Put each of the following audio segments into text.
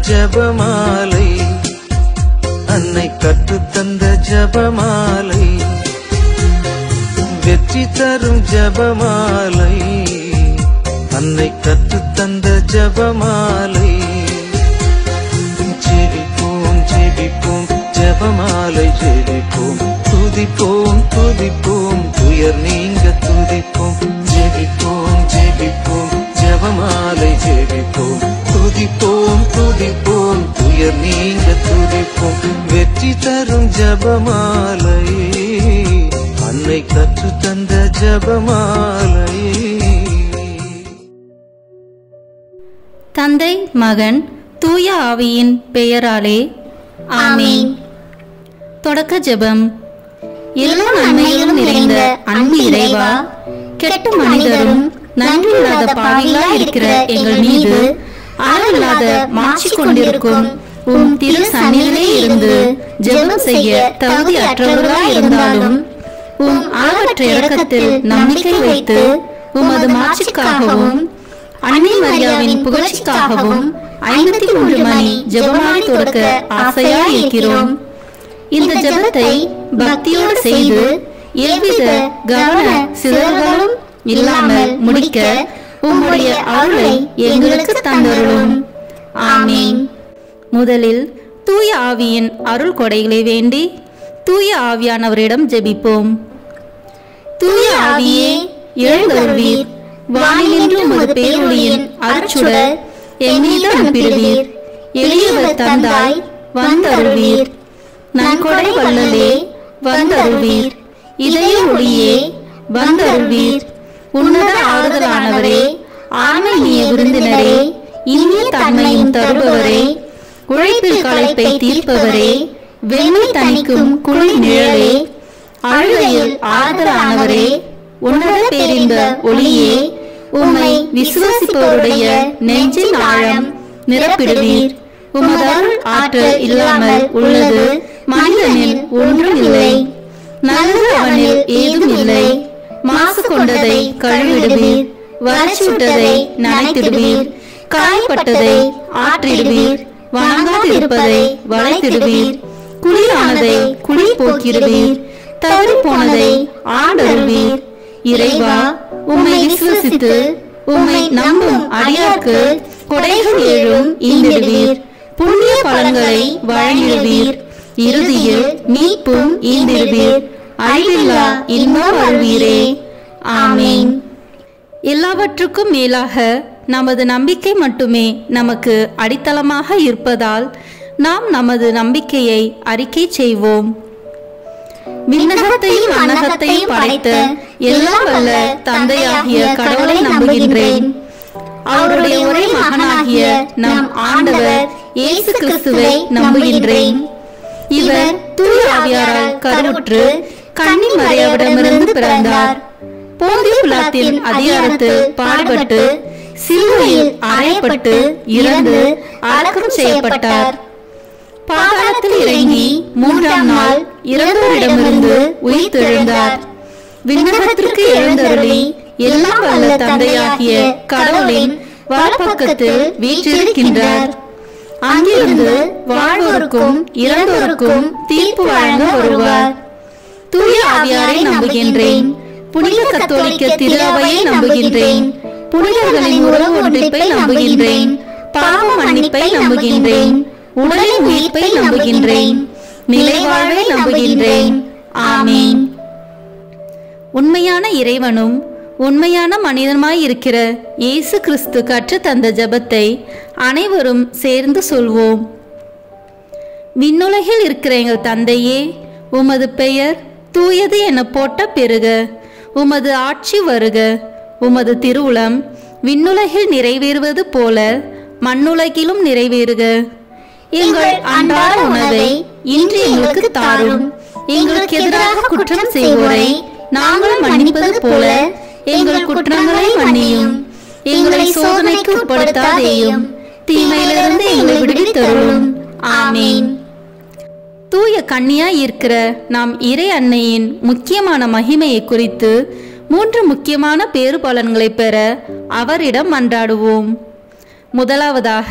ஜபமாலை, அன்னை கற்றுத்தந்த ஜபமாலை, வெற்றி தரும் ஜபமாலை, அன்னை கற்றுத்தந்த ஜபமாலை. ஜெபிப்போம் ஜெபிப்போம் ஜபமாலை ஜெபிப்போம், துதிப்போம் துதிப்போம் துயர் நீங்க துதிப்போம். ஜெபிப்போம் ஜெபிப்போம் ஜபமாலை ஜெபிப்போம், துதிப்போம் துதிப்போம் துயர் நீங்க துதிப்போம். வெற்றி தரும் ஜபமாலை, அன்னை கற்று தந்த ஜபமாலை. தந்தை மகன் தூய ஆவியின் பெயராலே ஆமென். தொடக்க ஜெபம். எல்லா நன்மைகளும் நிறைந்த அன்பு இறைவா, கெட்ட மனிதரும் நன்றியில்லாத பாவிகளாய் இருக்கிற எங்கள் மீது அளவில்லாத மாட்சி கொண்டிருக்கும் உம் திரு சந்நிதியிலே இருந்து ஜெபம் செய்ய தகுதி அற்றவர்களாய் இருந்தாலும் உம் அளவற்ற இரக்கத்தில் நம்பிக்கை வைத்து உமது மாட்சிக்காகவும் அன்னை மரியாவின் புகழ்ச்சிக்காகவும் 53 மணி ஜெபமாலை தொடக்க ஆசையாய் இருக்கிறோம். இந்த ஜெபத்தை பக்தியோடு செய்து எவ்வித கவன சிதறல்களும் இல்லாமல் முடிக்க உம்முடைய அருளை எங்களுக்கு தந்தருளும். ஆமென். முதலில் தூய ஆவியின் அருள் கொடைகளை வேண்டி தூய ஆவியானவரிடம் ஜெபிப்போம். தூய ஆவியே எழுந்தருள்வீர், வானிலின்று உமது பேரொளியின் அருட்சுடர் எம்மீது அனுப்பிடுவீர். எளியவர் தந்தாய் வந்தருள்வீர், நன்கொடை வள்ளலே வந்தருள்வீர். இதய ஒளியே வந்தருள்வீர். உன்னத ஆறுதலானவரே, ஆன்மீக விருந்தினரே, இனிய தன்மையும் தருபவரே, உழைப்பில் களைப்பை தீர்ப்பவரே, வெண்மை தணிக்கும் குளிர் நிழலே, அழுகையில் ஆறுதலானவரே, உன்னத பேரின்ப ஒளியே, உம்மை விசுவாசிப்பவருடைய நெஞ்சின் ஆழம் நிரப்பிடுவீர். உமது அருள் ஆற்றல் இல்லாமல் உள்ளது மனிதனில் ஒன்றும் இல்லை, நல்லது அவனில் ஏதும் இல்லை. மாசு கொண்டதை கழுவிடுவீர், வறட்சிவிட்டதை நனைத்திடுவீர், காயப்பட்டதை ஆற்றிடுவீர், வணங்காதிருப்பதை வளைத்திடுவீர், குளிரானதை குளிர் போக்கிடுவீர், தவறி போனதை ஆண்டருள்வீர். இறைவா, உம்மை விசுவசித்து உம்மை நம்பும் அடியார்க்கு கொடைகள் ஏழும் ஈந்திடுவீர், புண்ணிய பலன்களை வழங்கிடுவீர், இறுதியில் மீட்பும் ஈந்திடுவீர், அழிவில்லா இன்பம் அருள்வீரே. ஆமென். எல்லாவற்றுக்கும் மேலாக நமது நம்பிக்கை மட்டுமே நமக்கு அடித்தளமாக இருப்பதால் நாம் நமது நம்பிக்கையை அறிக்கை செய்வோம். விண்ணகத்தையும் மண்ணகத்தையும் படைத்த எல்லாம் வல்ல தந்தையாகிய கடவுளை நம்புகின்றேன். அவருடைய ஒரே மகனாகிய நம் ஆண்டவர் இயேசு கிறிஸ்துவை நம்புகின்றேன். இவர் தூய ஆவியாரால் கருவுற்று கன்னி மரியாவிடமிருந்து பிறந்தார். போந்திய பிலாத்தின் அதிகாரத்தில் பாடுபட்டு சிலுவையில் அறையப்பட்டு இறந்து அடக்கம் செய்யப்பட்டார். பாதாளத்தில் இறங்கி 3ஆம் நாள் இறந்தோரிடமிருந்து உயிர்த்தெழுந்தார். விண்ணகத்திற்கு எழுந்தருளி எல்லாம் வல்ல தந்தையாகிய கடவுளின் வலப்பக்கத்தில் வீற்றிருக்கின்றார். அங்கிருந்து வாழ்வோருக்கும் இறந்தோருக்கும் தீர்ப்பு வழங்க வருவார். தூய ஆவியாரை நம்புகின்றேன். புனித கத்தோலிக்க திரு அவையை நம்புகின்றேன். புனிதர்களின் உறவு ஒன்றிப்பை நம்புகின்றேன். பாவ மன்னிப்பை நம்புகின்றேன். உடலின் உயிர்ப்பை நம்புகின்றேன். நிலைவாழ்வை நம்புகின்றேன். ஆமென். உண்மையான இறைவனும் உண்மையான மனிதனுமாய் இருக்கிற இயேசு கிறிஸ்து கற்று தந்த ஜெபத்தை அனைவரும் சேர்ந்து சொல்வோம். விண்ணுலகில் இருக்கிற எங்கள் தந்தையே, உமது பெயர் தூயது என போட்ட பெருக. உமது ஆட்சி வருக. உமது திருவுளம் விண்ணுலகில் நிறைவேறுவது போல மண்ணுலகிலும் நிறைவேறுக. எங்கள் அன்றாட உணவை இன்று எங்களுக்கு தாரும். எங்களுக்கு எதிராக குற்றம் செய்வோரை நாங்கள் மன்னிப்பது போல எங்கள் குற்றங்களை மன்னியும். எங்களை சோதனைக்கு உட்படுத்தாதேயும், தீமையிலிருந்து எங்களை விடுவித்தருளும். ஆமென். தூய கன்னியாய் இருக்கிற நாம் இறை அன்னையின் முக்கியமான மகிமையை குறித்து 3 முக்கியமான பேறு பலன்களை பெற அவரிடம் மன்றாடுவோம். முதலாவதாக,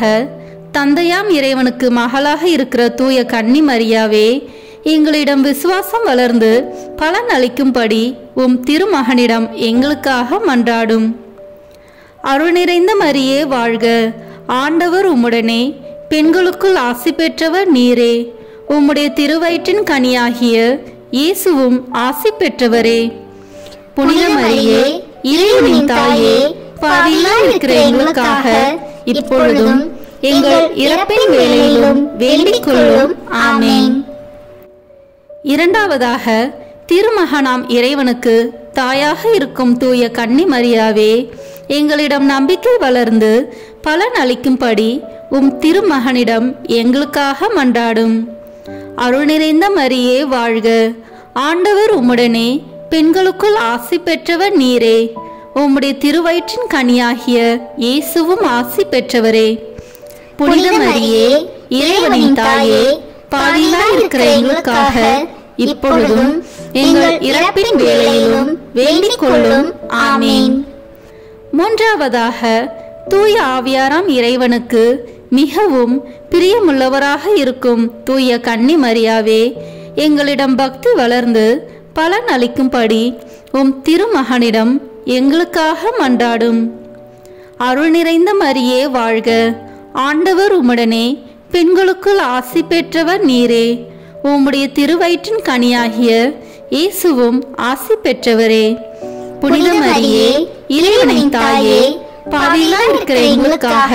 தந்தையாம் இறைவனுக்கு மகளாக இருக்கிற தூய கன்னி மரியாவே, எங்களிடம் விசுவாசம் வளர்ந்து பலன் அளிக்கும்படி உம் திருமகனிடம் எங்களுக்காக மன்றாடும். அருள் நிறைந்த மரியே வாழ்க, ஆண்டவர் உம்முடனே, பெண்களுக்குள் ஆசி பெற்றவர் நீரே. உம்முடைய திருவயிற்றின் கனியாகிய இயேசுவும் ஆசி பெற்றவரே. புனித மரியே, இறைவனின் தாயே, பாவிகளாய் இருக்கிற எங்களுக்காக இப்பொழுதும் எங்கள் இறப்பின் வேளையிலும் வேண்டிக் கொள்ளும். ஆமென். இரண்டாவதாக, திருமகனாம் இறைவனுக்கு தாயாக இருக்கும் தூய கன்னி மரியாவே, எங்களிடம் நம்பிக்கை வளர்ந்து பலன் அளிக்கும்படி உம் திருமகனிடம் எங்களுக்காக மன்றாடும். அருள் நிறைந்த மரியே வாழ்க, ஆண்டவர் உம்முடனே, பெண்களுக்குள் ஆசி பெற்றவர் நீரே. உம்முடைய திருவயிற்றின் கனியாகிய இயேசுவும் ஆசி பெற்றவரே. புனித மரியே, இறைவனின் தாயே, பாவிகளாய் இருக்கிற எங்களுக்காக இப்பொழுதும் எங்கள் இறப்பின் வேளையிலும் வேண்டிக் கொள்ளும். ஆமென். மூன்றாவதாக, தூய ஆவியாராம் இறைவனுக்கு மிகவும் பிரியமுள்ளவராக இருக்கும் தூய கன்னி மரியாவே, எங்களிடம் பக்தி வளர்ந்து பலன் அளிக்கும்படி உம் திருமகனிடம் எங்களுக்காக மன்றாடும். அருள் நிறைந்த மரியே வாழ்க, ஆண்டவர் உம்முடனே, பெண்களுக்குள் ஆசி பெற்றவர் நீரே. உம்முடைய திருவயிற்றின் கனியாகிய இயேசுவும் ஆசி பெற்றவரே. புனித மரியே, இறைவனின் தாயே, பாவிகளாய் இருக்கிற எங்களுக்காக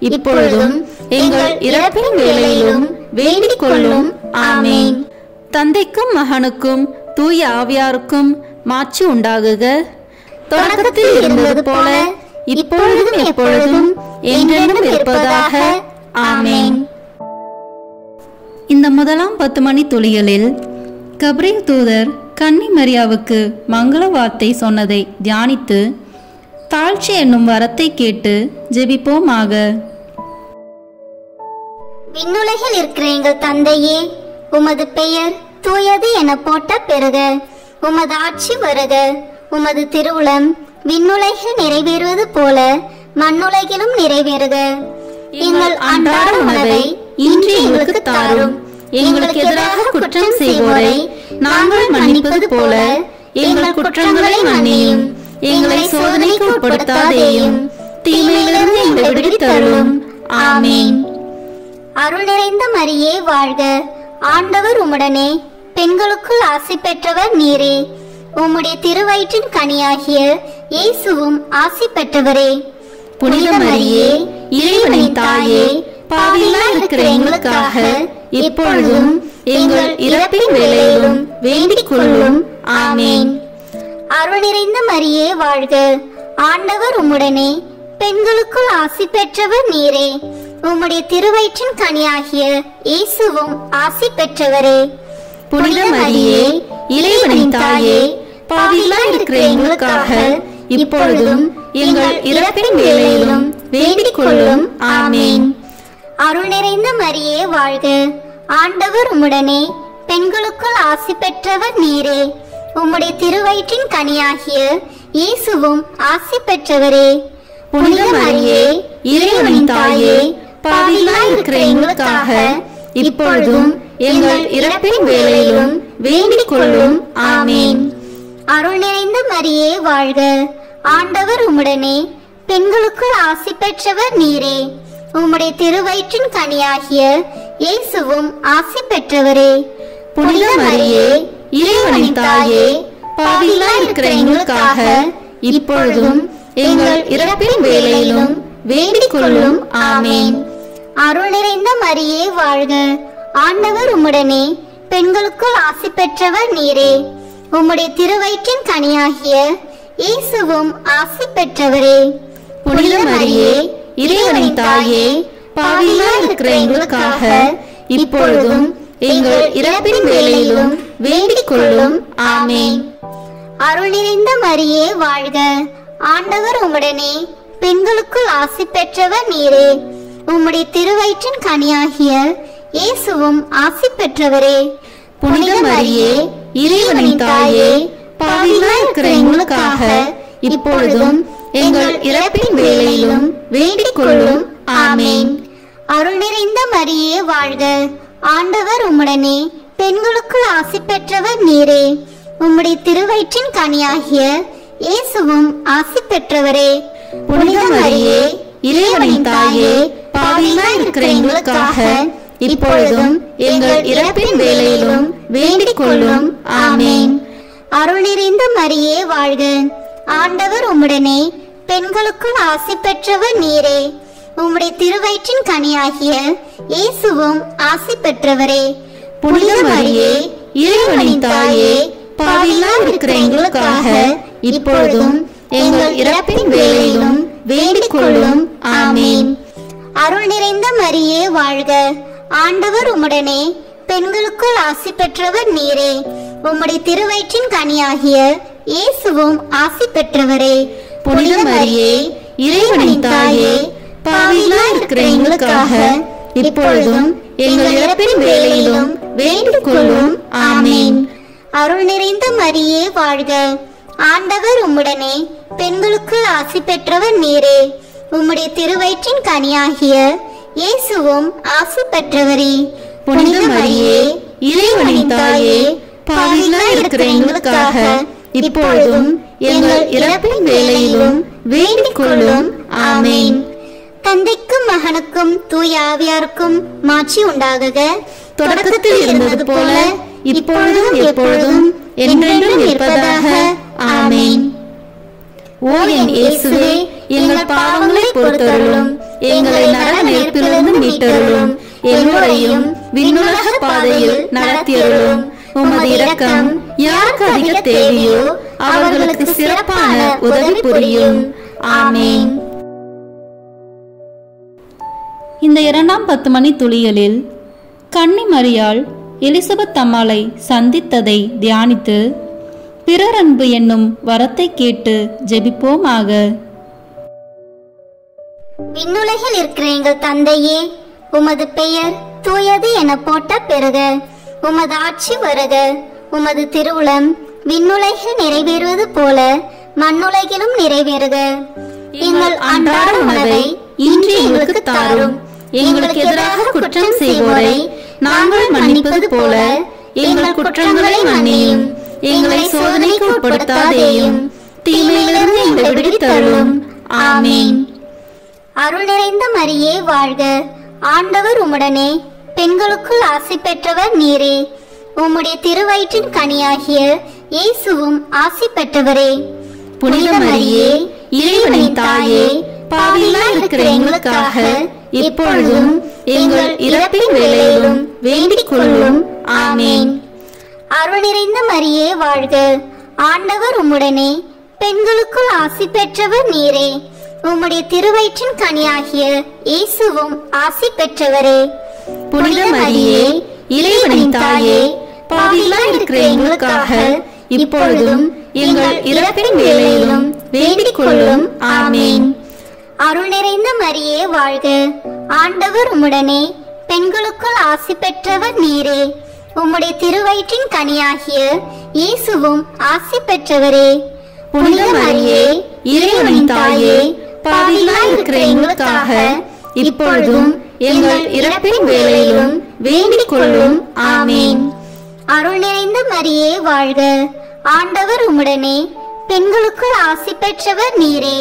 இப்பொழுதும் எங்கள் இறப்பின் வேளையிலும் வேண்டிக் கொள்ளும். ஆமென். தந்தைக்கும் மகனுக்கும் தூய ஆவியாருக்கும் மாட்சி உண்டாகுக. தொடக்கத்தில் இருந்தது போல இப்பொழுதும் எப்பொழுதும் என்றென்றும் இருப்பதாக. ஆமென். இந்த முதலாம் 10 மணி துளிகளில் கப்ரியேல் தூதர் கன்னி மரியாவுக்கு மங்கள வார்த்தை சொன்னதை தியானித்து தாழ்ச்சி என்னும் வரத்தை கேட்டு ஜெபிப்போமாக. விண்ணுலகில் இருக்கிற எங்கள் தந்தையே, உமது பெயர் தூயது என போட்ட பெறுக. உமது ஆட்சி வருக. உமது திருவுளம் விண்ணுலகில் நிறைவேறுவது போல மண்ணுலகிலும் நிறைவேறுக. எங்கள் அன்றாட உணவை இன்று எங்களுக்கு தாரும். எங்களுக்கு எதிராக குற்றம் செய்வோரை நாங்கள் மன்னிப்பது போல எங்கள் குற்றங்களை மன்னியும். எங்களை சோதனைக்கு உட்படுத்தாதேயும், தீமையிலிருந்து எங்களை விடுவித்தருளும். ஆமென். அருள் நிறைந்த மரியே வாழ்க, ஆண்டவர் உம்முடனே, பெண்களுக்குள் ஆசி பெற்றவர் நீரே. உம்முடைய திருவயிற்றின் கனியாகிய இயேசுவும் ஆசி பெற்றவரே. புனித மரியே, இறைவனின் தாயே, பாவிகளாய் இருக்கிற எங்களுக்காக இப்பொழுதும் எங்கள் இறப்பின் வேளையிலும் வேண்டிக் கொள்ளும். ஆமென். அருள் நிறைந்த மரியே வாழ்க, ஆண்டவர் உம்முடனே, பெண்களுக்குள் ஆசி பெற்றவர் நீரே. உம்முடைய திருவயிற்றின் கனியாகிய இயேசுவும் ஆசி பெற்றவரே. புனித மரியே, இறைவனின் தாயே, பாவிகளாய் இருக்கிற எங்களுக்காக இப்பொழுதும் எங்கள் இறப்பின் வேளையிலும் வேண்டிக் கொள்ளும். ஆமென். அருள் நிறைந்த மரியே வாழ்க, ஆண்டவர் உம்முடனே, பெண்களுக்குள் ஆசி பெற்றவர் நீரே. உம்முடைய திருவயிற்றின் கனியாகிய இயேசுவும் ஆசி பெற்றவரே. புனித மரியே, இறைவனின் தாயே, பாவிகளாய் இருக்கிற எங்களுக்காக இப்பொழுதும் எங்கள் இறப்பின் வேளையிலும் வேண்டிக் கொள்ளும். ஆமென். அருள் நிறைந்த மரியே வாழ்க, ஆண்டவர் உம்முடனே, பெண்களுக்குள் ஆசி பெற்றவர் நீரே. உம்முடைய திருவயிற்றின் கனியாகிய இயேசுவும் ஆசி பெற்றவரே. புனித மரியே, இறைவனின் தாயே, பாவிகளாய் இருக்கிற எங்களுக்காக இப்பொழுதும் எங்கள் இறப்பின் வேளையிலும் வேண்டிக் கொள்ளும். ஆமென். அருள் நிறைந்த மரியே வாழ்க, ஆண்டவர் உம்முடனே, பெண்களுக்குள் ஆசி பெற்றவர் நீரே. உம்முடைய திருவயிற்றின் கனியாகிய இயேசுவும் ஆசி பெற்றவரே. புனித மரியே, இறைவனின் தாயே, பாவிகளாய் இருக்கிற எங்களுக்காக இப்பொழுதும் எங்கள் இறப்பின் வேளையிலும் வேண்டிக் கொள்ளும். ஆமென். அருள் நிறைந்த மரியே வாழ்க, ஆண்டவர் உம்முடனே, பெண்களுக்குள் ஆசி பெற்றவர் நீரே. உம்முடைய திருவயிற்றின் கனியாகிய இயேசுவும் ஆசி பெற்றவரே. புனித மரியே, இறைவனின் தாயே, பாவிகளாய் இருக்கிற எங்களுக்காக இப்பொழுதும் எங்கள் இறப்பின் வேளையிலும் வேண்டிக் கொள்ளும். ஆமென். அருள் நிறைந்த மரியே வாழ்க, ஆண்டவர் உம்முடனே, பெண்களுக்குள் ஆசி பெற்றவர் நீரே. உம்முடைய திருவயிற்றின் கனியாகிய இயேசுவும் ஆசி பெற்றவரே. புனித மரியே, இறைவனின் தாயே, பாவிகளாய் இருக்கிற எங்களுக்காக இப்பொழுதும் எங்கள் இறப்பின் வேளையிலும் வேண்டிக் கொள்ளும். ஆமேன். அருள் நிறைந்த மரியே வாழ்க, ஆண்டவர் உம்முடனே, பெண்களுக்குள் ஆசி பெற்றவர் நீரே. உம்முடைய திருவயிற்றின் கனியாகிய இயேசுவும் ஆசி பெற்றவரே. புனித மரியே, இறைவனின் தாயே, பாவிகளாய் இருக்கிற எங்களுக்காக இப்பொழுதும் எங்கள் இறப்பின் வேளையிலும் வேண்டிக் கொள்ளும். ஆமேன். அருள் நிறைந்த மரியே வாழ்க, ஆண்டவர் உம்முடனே, பெண்களுக்குள் ஆசி பெற்றவர் நீரே. உம்முடைய திருவயிற்றின் கனியாகிய இயேசுவும் ஆசி பெற்றவரே. புனித மரியே, இறைவனின் தாயே, பாவிகளாய் இருக்கிற எங்களுக்காக இப்பொழுதும் எங்கள் இறப்பின் வேளையிலும் வேண்டிக் கொள்ளும். ஆமேன். அருள் நிறைந்த மரியே வாழ்க, ஆண்டவர் உம்முடனே, பெண்களுக்குள் ஆசி பெற்றவர் நீரே. உம்முடைய திருவயிற்றின் கனியாகிய இயேசுவும் ஆசி பெற்றவரே. புனித மரியே, இறைவனின் தாயே, பாவிகளாய் இருக்கிற எங்களுக்காக இப்பொழுதும் எங்கள் இறப்பின் வேளையிலும் வேண்டிக் கொள்ளும். ஆமேன். தந்தைக்கும் மகனுக்கும் தூய ஆவியாருக்கும் மாட்சி உண்டாகுக. தொடக்கத்தில் இருந்தது போல இப்பொழுதும் எப்பொழுதும் என்றென்றும் இருப்பதாக. ஆமேன். ஓ என் இயேசுவே, எங்கள் பாவங்களை பொறுத்தருளும், எங்களை நரக நெருப்பிலிருந்து மீட்டருளும், எல்லோரையும் விண்ணுலக பாதையில் நடத்தியருளும். உமது இரக்கம் யாருக்கு அதிக தேவையோ அவர்களுக்கு சிறப்பான உதவி புரியும். ஆமேன். இந்த 2ஆம் 10 மணி துளிகளில் கன்னி மரியாள் எலிசபெத் அம்மாளை சந்தித்ததை தியானித்து பிறர் அன்பு என்னும் வரத்தை கேட்டு ஜெபிப்போமாக. விண்ணுலகில் இருக்கிற எங்கள் தந்தையே, உமது பெயர் தூயது என போட்ட பெறுக. உமது ஆட்சி வருக. உமது திருவுளம் விண்ணுலகில் நிறைவேறுவது போல மண்ணுலகிலும் நிறைவேறுக. எங்கள் அன்றாட உணவை இன்று எங்களுக்கு தாரும். எங்களுக்கு எதிராக குற்றம் செய்வோரை நாங்கள் மன்னிப்பது போல எங்கள் குற்றங்களை மன்னியும். எங்களை சோதனைக்கு உட்படுத்தாதேயும், தீமையிலிருந்து எங்களை விடுவித்தருளும். ஆமேன். அருள் நிறைந்த மரியே வாழ்க, ஆண்டவர் உம்முடனே, பெண்களுக்குள் ஆசி பெற்றவர் நீரே. உம்முடைய திருவயிற்றின் கனியாகிய இயேசுவும் ஆசி பெற்றவரே. புனித மரியே, இறைவனின் தாயே, பாவிகளாய் இருக்கிற எங்களுக்காக இப்பொழுதும் எங்கள் இறப்பின் வேளையிலும் வேண்டிக் கொள்ளும். ஆமேன். அருள் நிறைந்த மரியே வாழ்க, ஆண்டவர் உம்முடனே, பெண்களுக்குள் ஆசி பெற்றவர் நீரே. உம்முடைய திருவயிற்றின் கனியாகிய இயேசுவும் ஆசி பெற்றவரே. புனித மரியே, இறைவனின் தாயே, பாவிகளாய் இருக்கிற எங்களுக்காக இப்பொழுதும் எங்கள் இறப்பின் வேளையிலும் வேண்டிக் கொள்ளும். ஆமேன். அருள் நிறைந்த மரியே வாழ்க, ஆண்டவர் உம்முடனே, பெண்களுக்குள் ஆசி பெற்றவர் நீரே. உம்முடைய திருவயிற்றின் கனியாகிய இயேசுவும் ஆசி பெற்றவரே. புனித மரியே, இறைவனின் தாயே, பாவிகளாய் இருக்கிற எங்களுக்காக இப்பொழுதும் எங்கள் இறப்பின் வேளையிலும் வேண்டிக் கொள்ளும். ஆமேன். அருள் நிறைந்த மரியே வாழ்க, ஆண்டவர் உம்முடனே, பெண்களுக்குள் ஆசி பெற்றவர் நீரே.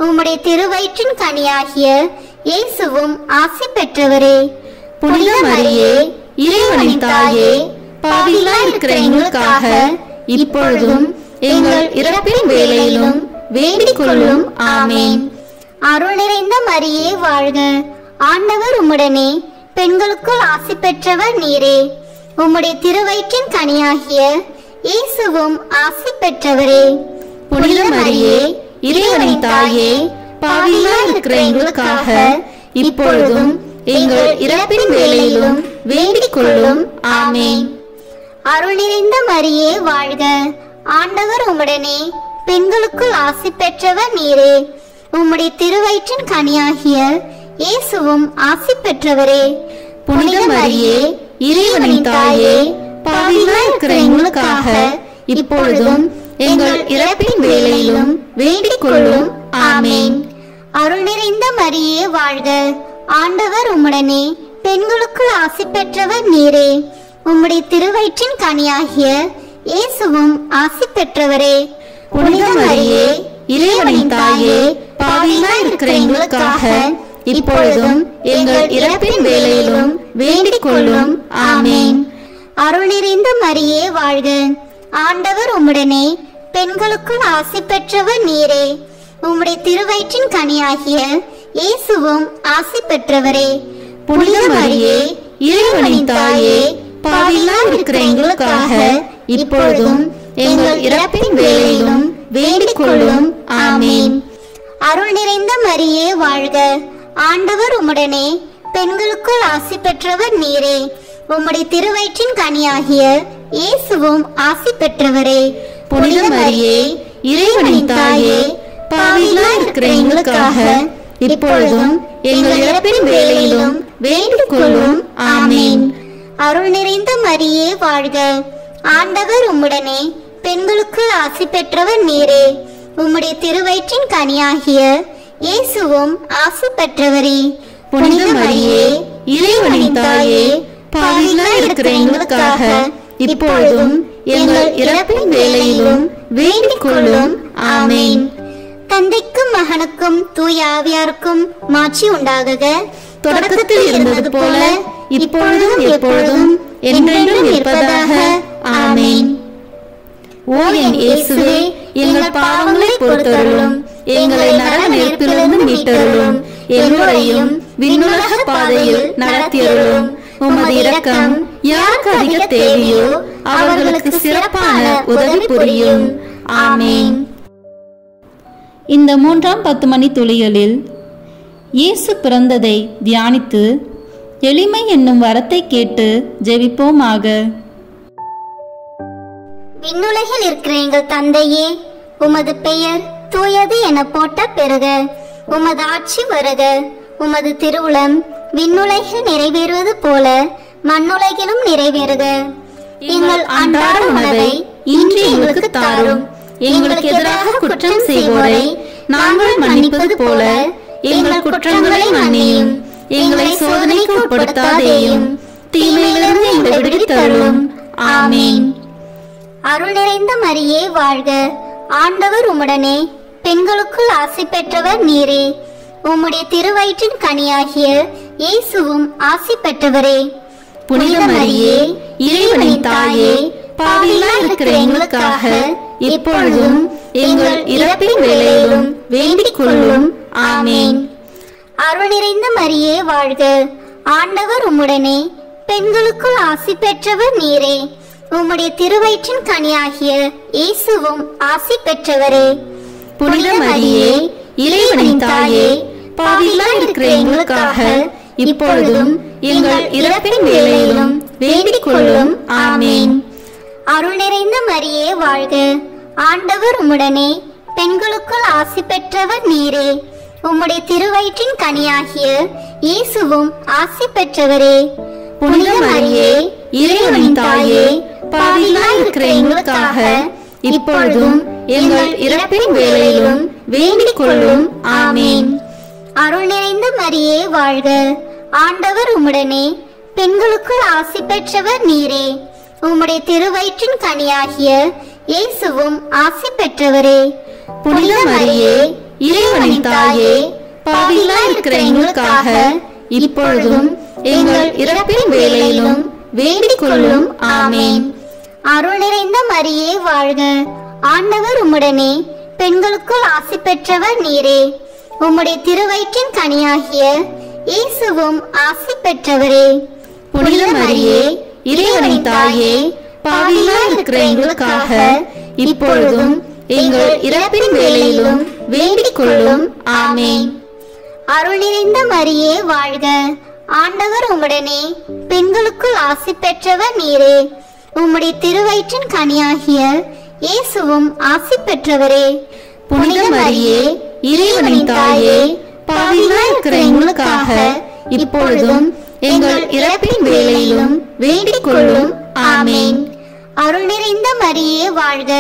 உம்முடைய திருவயிற்றின் கனியாகிய இயேசுவும் ஆசி பெற்றவரே. புனித மரியே, இறைவனின் தாயே, பாவிகளாய் இருக்கிற எங்களுக்காக இப்பொழுதும் எங்கள் இறப்பின் வேளையிலும் வேண்டிக் கொள்ளும். ஆமேன். அருள் நிறைந்த மரியே வாழ்க, ஆண்டவர் உம்முடனே, பெண்களுக்குள் ஆசி பெற்றவர் நீரே. உம்முடைய திருவயிற்றின் கனியாகிய இயேசுவும் ஆசி பெற்றவரே. புனித மரியே, இறைவனின் தாயே, பாவிகளாய் இருக்கிற எங்களுக்காக இப்பொழுதும் எங்கள் இறப்பின் வேளையிலும் வேண்டிக் கொள்ளும். ஆமேன். அருள் நிறைந்த மரியே வாழ்க, ஆண்டவர் உம்முடனே, பெண்களுக்குள் ஆசி பெற்றவர் நீரே. உம்முடைய திருவயிற்றின் கனியாகிய இயேசுவும் ஆசி பெற்றவரே. புனித மரியே, இறைவனின் தாயே, பாவிகளாய் இருக்கிற எங்களுக்காக இப்பொழுதும் எங்கள் இறப்பின் வேளையிலும் வேண்டிக் கொள்ளும். ஆமேன். அருள் நிறைந்த மரியே வாழ்க, ஆண்டவர் உம்முடனே பெண்களுக்குள் ஆசி பெற்றவர் நீரே. உம்முடைய திருவயிற்றின் கனியாகிய இயேசுவும் ஆசி பெற்றவரே. புனித மரியே, இறைவனின் தாயே, பாவிகளாய் இருக்கிற எங்களுக்காக இப்பொழுதும் எங்கள் இறப்பின் வேளையிலும் வேண்டிக் கொள்ளும். ஆமேன். அருள் நிறைந்த மரியே வாழ்க. ஆண்டவர் உம்முடனே பெண்களுக்குள் ஆசி பெற்றவர் நீரே. உம்முடைய திருவயிற்றின் கனியாகிய இயேசுவும் ஆசி பெற்றவரே. புனித மரியே, இறைவனின் தாயே, பாவிகளாய் இருக்கிற எங்களுக்காக இப்பொழுதும் எங்கள் இறப்பின் வேளையிலும் வேண்டிக் கொள்ளும். ஆமேன். அருள் நிறைந்த மரியே வாழ்க. ஆண்டவர் உம்முடனே பெண்களுக்குள் ஆசி பெற்றவர் நீரே. உம்முடைய திருவயிற்றின் கனியாகிய இயேசுவும் ஆசி பெற்றவரே. புனித மரியே, இறைவனின் தாயே, பாவிகளாய் இருக்கிற எங்களுக்காக இப்பொழுதும் எங்கள் இறப்பின் வேளையிலும் வேண்டிக் கொள்ளும். ஆமேன். அருள் நிறைந்த மரியே வாழ்க. ஆண்டவர் உம்முடனே பெண்களுக்குள் ஆசி பெற்றவர் நீரே. உம்முடைய திருவயிற்றின் கனியாகிய இயேசுவும் ஆசி பெற்றவரே. புனித மரியே, இறைவனின் தாயே, பாவிகளாய் இருக்கிற எங்களுக்காக இப்பொழுதும் எங்கள் இறப்பின் வேளையிலும் வேண்டிக் கொள்ளும். ஆமேன். தந்தைக்கும் மகனுக்கும் தூய ஆவியாருக்கும் மாட்சி உண்டாகுக. தொடக்கத்தில் இருந்தது போல இப்பொழுதும் எப்பொழுதும் என்றென்றும் இருப்பதாக. ஆமேன். ஓ என் இயேசுவே, எங்கள் பாவங்களை பொறுத்தருளும், எங்களை நரக நெருப்பிலிருந்து மீட்டருளும், எல்லோரையும் விண்ணுலக பாதையில் நடத்தியருளும். உமது இரக்கம் யாருக்கு அதிக தேவையோ அவர்களுக்கு சிறப்பான உதவி புரியும். ஆமேன். இந்த 3ஆம் 10 மணி துளிகளில் இயேசு பிறந்ததை தியானித்து எளிமை என்னும் வரத்தை கேட்டு ஜெபிப்போமாக. விண்ணுலகில் இருக்கிற எங்கள் தந்தையே, உமது பெயர் தூயது என போட்ட பெறுக. உமது ஆட்சி வருக. உமது திருவுளம் விண்ணுலகில் நிறைவேறுவது போல மண்ணுலகிலும் நிறைவேறுக. எங்கள் அன்றாட உணவை இன்று எங்களுக்கு தாரும். எங்களுக்கு எதிராக குற்றம் செய்வோரை நாங்கள் மன்னிப்பது போல எங்கள் குற்றங்களை மன்னியும். எங்களை சோதனைக்கு உட்படுத்தாதேயும், தீமையிலிருந்து எங்களை விடுவித்தருளும். ஆமேன். அருள் நிறைந்த மரியே வாழ்க. ஆண்டவர் உம்முடனே பெண்களுக்குள் ஆசி பெற்றவர் நீரே. உம்முடைய திருவயிற்றின் கனியாகிய இயேசுவும் ஆசி பெற்றவரே. புனித மரியே, இறைவனின் தாயே, பாவிகளாய் இருக்கிற எங்களுக்காக இப்பொழுதும் எங்கள் இறப்பின் வேளையிலும் வேண்டிக் கொள்ளும். ஆமேன். அருள் நிறைந்த மரியே வாழ்க. ஆண்டவர் உம்முடனே பெண்களுக்குள் ஆசி பெற்றவர் நீரே. உம்முடைய திருவயிற்றின் கனியாகிய இயேசுவும் ஆசி பெற்றவரே. புனித மரியே, இறைவனின் தாயே, பாவிகளாய் இருக்கிற எங்களுக்காக இப்பொழுதும் எங்கள் இறப்பின் வேளையிலும் வேண்டிக் கொள்ளும். ஆமேன். அருள் நிறைந்த மரியே வாழ்க. ஆண்டவர் உம்முடனே பெண்களுக்குள் ஆசி பெற்றவர் நீரே. உம்முடைய திருவயிற்றின் கனியாகிய இயேசுவும் ஆசி பெற்றவரே. புனித மரியே, இறைவனின் தாயே, பாவிகளாய் இருக்கிற எங்களுக்காக இப்பொழுதும் எங்கள் இறப்பின் வேளையிலும் வேண்டிக் கொள்ளும். ஆமேன். அருள் நிறைந்த மரியே வாழ்க. ஆண்டவர் உம்முடனே பெண்களுக்குள் ஆசி பெற்றவர் நீரே. உம்முடைய திருவயிற்றின் கனியாகிய இயேசுவும் ஆசி பெற்றவரே. புனித மரியே, இறைவனின் தாயே, பாவிகளாய் இருக்கிற எங்களுக்காக இப்பொழுதும் எங்கள் இறப்பின் வேளையிலும் வேண்டிக் கொள்ளும். ஆமேன். அருள் நிறைந்த மரியே வாழ்க. ஆண்டவர் உம்முடனே பெண்களுக்குள் ஆசி பெற்றவர் நீரே. உம்முடைய திருவயிற்றின் கனியாகிய இயேசுவும் ஆசி பெற்றவரே. புனித மரியே, இறைவனின் தாயே, பாவிகளாய் இருக்கிற எங்களுக்காக இப்பொழுதும் எங்கள் இறப்பின் வேளையிலும் வேண்டிக் கொள்ளும். ஆமேன். அருள் நிறைந்த மரியே வாழ்க. ஆண்டவர் உம்முடனே பெண்களுக்குள் ஆசி பெற்றவர் நீரே. உம்முடைய திருவயிற்றின் கனியாகிய இயேசுவும் ஆசி பெற்றவரே. புனித மரியே, இறைவனின் தாயே, பாவிகளாய் இருக்கிற எங்களுக்காக இப்பொழுதும் எங்கள் இறப்பின் வேளையிலும் வேண்டிக் கொள்ளும். ஆமேன். அருள் நிறைந்த மரியே வாழ்க.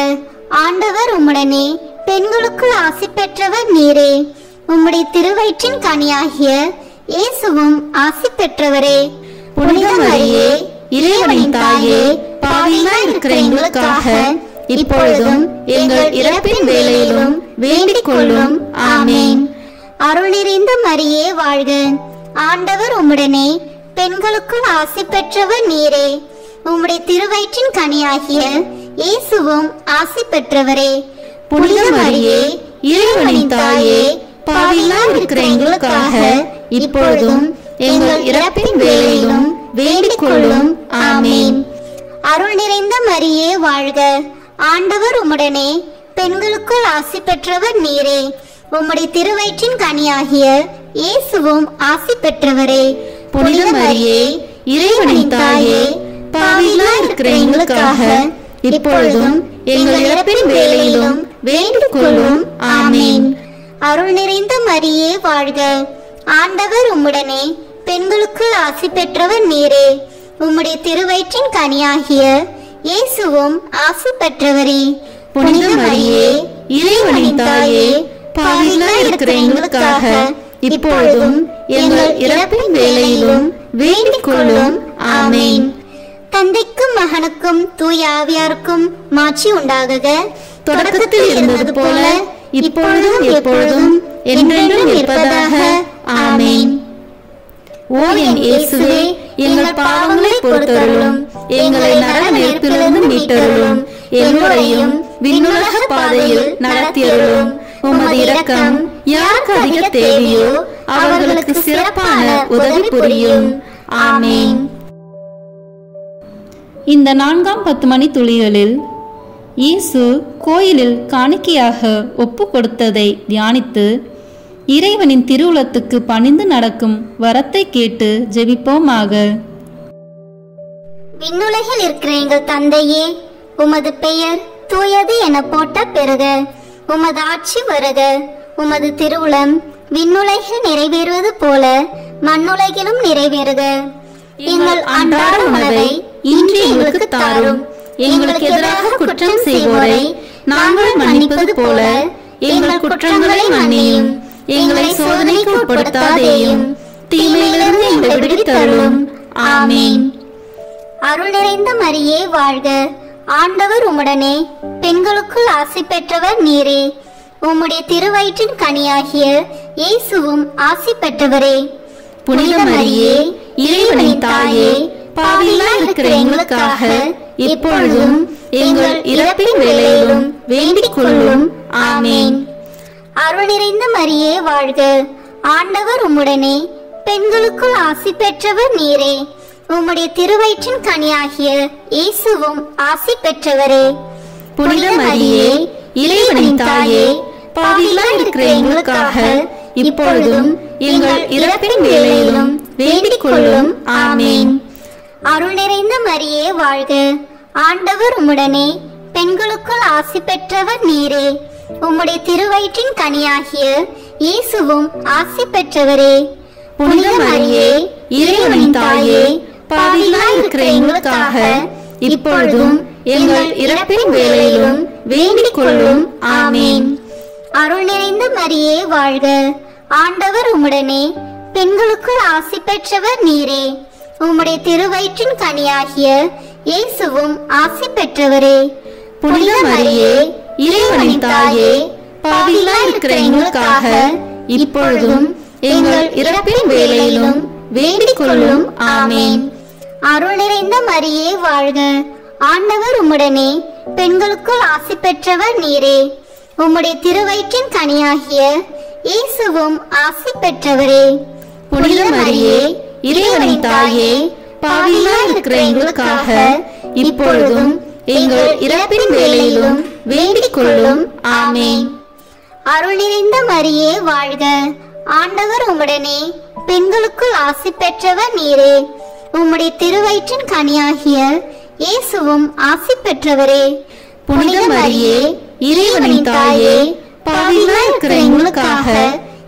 ஆண்டவர் உம்முடனே பெண்களுக்குள் ஆசி பெற்றவர் நீரே. உம்முடைய திருவயிற்றின் கனியாகிய இயேசுவும் ஆசி பெற்றவரே. புனித மரியே, இறைவனின் தாயே, பாவிகளாய் இருக்கிற எங்களுக்காக இப்பொழுதும் எங்கள் இறப்பின் வேளையிலும் வேண்டிக் கொள்ளும். ஆமேன். அருள் நிறைந்த மரியே வாழ்க. ஆண்டவர் உம்முடனே, பெண்களுக்குள் ஆசி பெற்றவர் நீரே. உம்முடைய திருவயிற்றின் கனியாகிய இயேசுவும் ஆசி பெற்றவரே. புனித மரியே, இறைவனின் தாயே, பாவிகளாய் இருக்கிற எங்களுக்காக இப்பொழுதும் எங்கள் இறப்பின் வேளையிலும் வேண்டிக் கொள்ளும். ஆமேன். அருள் நிறைந்த மரியே வாழ்க. ஆண்டவர் உம்முடனே, பெண்களுக்குள் ஆசி பெற்றவர் நீரே. உம்முடைய திருவயிற்றின் கனியாகிய இயேசுவும் ஆசி பெற்றவரே. புனித மரியே, இறைவனின் தாயே, பாவிகளாய் இருக்கிற எங்களுக்காக இப்பொழுதும் எங்கள் இறப்பின் வேளையிலும் வேண்டிக் கொள்ளும். ஆமேன். அருள் நிறைந்த மரியே வாழ்க. ஆண்டவர் உம்முடனே, பெண்களுக்குள் ஆசி பெற்றவர் நீரே. உம்முடைய திருவயிற்றின் கனியாகிய இயேசுவும் ஆசி பெற்றவரே. புனித மரியே, இறைவனின் தாயே, பாவிகளாய் இருக்கிற எங்களுக்காக இப்பொழுதும் எங்கள் இறப்பின் வேளையிலும் வேண்டிக் கொள்ளும். ஆமேன். தந்தைக்கும் மகனுக்கும் தூய ஆவியாருக்கும் மாட்சி உண்டாகுக. தொடக்கத்தில் இருந்தது போல இப்பொழுதும் எப்பொழுதும் என்றென்றும் இருப்பதாக. ஆமேன். ஓ என் இயேசுவே, எங்கள் பாவங்களை பொறுத்தருளும், எங்களை நரக நெருப்பிலிருந்து மீட்டருளும், எல்லோரையும் விண்ணுலக பாதையில் நடத்தியருளும். உமது இரக்கம் யாருக்கு அதிக தேவையோ அவர்களுக்கு சிறப்பான உதவி புரியும். ஆமேன். இந்த 4ஆம் 10 மணி துளிகளில் இயேசு கோயிலில் காணிக்கையாக ஒப்பு கொடுத்ததை தியானித்து இறைவனின் திருவுளத்துக்கு பணிந்து நடக்கும் வரத்தை கேட்டு ஜெபிப்போமாக. விண்ணுலகில் இருக்கிற எங்கள் தந்தையே, உமது பெயர் தூயது என போட்ட பெறுக. உமது ஆட்சி வருக. உமது திருவுளம் விண்ணுலகில் நிறைவேறுவது போல மண்ணுலகிலும் நிறைவேறுக. எங்கள் அன்றாட உணவை இன்று எங்களுக்கு தாரும். எங்களுக்கு எதிராக குற்றம் செய்வோரை நாங்கள் மன்னிப்பது போல எங்கள் குற்றங்களை மன்னியும். எங்களை சோதனைக்கு உட்படுத்தாதேயும், தீமையிலிருந்து எங்களை விடுவித்தருளும். ஆமேன். அருள் நிறைந்த மரியே வாழ்க. ஆண்டவர் உம்முடனே, பெண்களுக்குள் ஆசி பெற்றவர் நீரே. உம்முடைய திருவயிற்றின் கனியாகிய இயேசுவும் ஆசி பெற்றவரே. புனித மரியே, இறைவனின் தாயே, பாவிகளாய் இருக்கிற எங்களுக்காக இப்பொழுதும் எங்கள் இறப்பின் வேளையிலும் வேண்டிக் கொள்ளும். ஆமேன். அருள் நிறைந்த மரியே வாழ்க. ஆண்டவர் உம்முடனே, பெண்களுக்குள் ஆசி பெற்றவர் நீரே. உம்முடைய திருவயிற்றின் கனியாகிய இயேசுவும் ஆசி பெற்றவரே. புனித மரியே, இறைவனின் தாயே, பாவிகளாய் இருக்கிற எங்களுக்காக இப்பொழுதும் எங்கள் இறப்பின் வேளையிலும் வேண்டிக் கொள்ளும். ஆமேன். அருள் நிறைந்த மரியே வாழ்க. ஆண்டவர் உம்முடனே, பெண்களுக்குள் ஆசி பெற்றவர் நீரே. உம்முடைய திருவயிற்றின் கனியாகிய இயேசுவும் ஆசி பெற்றவரே. புனித மரியே, இறைவனின் தாயே, பாவிகளாய் இருக்கிற எங்களுக்காக இப்பொழுதும் எங்கள் இறப்பின் வேளையிலும் வேண்டிக் கொள்ளும். ஆமேன். அருள் நிறைந்த மரியே வாழ்க. ஆண்டவர் உம்முடனே, பெண்களுக்குள் ஆசி பெற்றவர் நீரே. உம்முடைய திருவயிற்றின் கனியாகிய இயேசுவும் ஆசி பெற்றவரே. புனித மரியே, இறைவனின் தாயே, பாவிகளாய் இருக்கிற எங்களுக்காக இப்பொழுதும் எங்கள் இறப்பின் வேளையிலும் வேண்டிக் கொள்ளும். ஆமேன். அருள் நிறைந்த மரியே வாழ்க. ஆண்டவர் உம்முடனே, பெண்களுக்குள் ஆசி பெற்றவர் நீரே. உம்முடைய திருவயிற்றின் கனியாகிய இயேசுவும் ஆசி பெற்றவரே. புனித மரியே, இறைவனின் தாயே, பாவிகளாய் இருக்கிற எங்களுக்காக இப்பொழுதும் எங்கள் இறப்பின் வேளையிலும் வேண்டிக் கொள்ளும். ஆமேன். அருள் நிறைந்த மரியே வாழ்க. ஆண்டவர் உம்முடனே, பெண்களுக்குள் ஆசி பெற்றவர் நீரே. உம்முடைய திருவயிற்றின் கனியாகிய இயேசுவும் ஆசி பெற்றவரே. புனித மரியே, இறைவனின் தாயே, பாவிகளாய் இருக்கிற எங்களுக்காக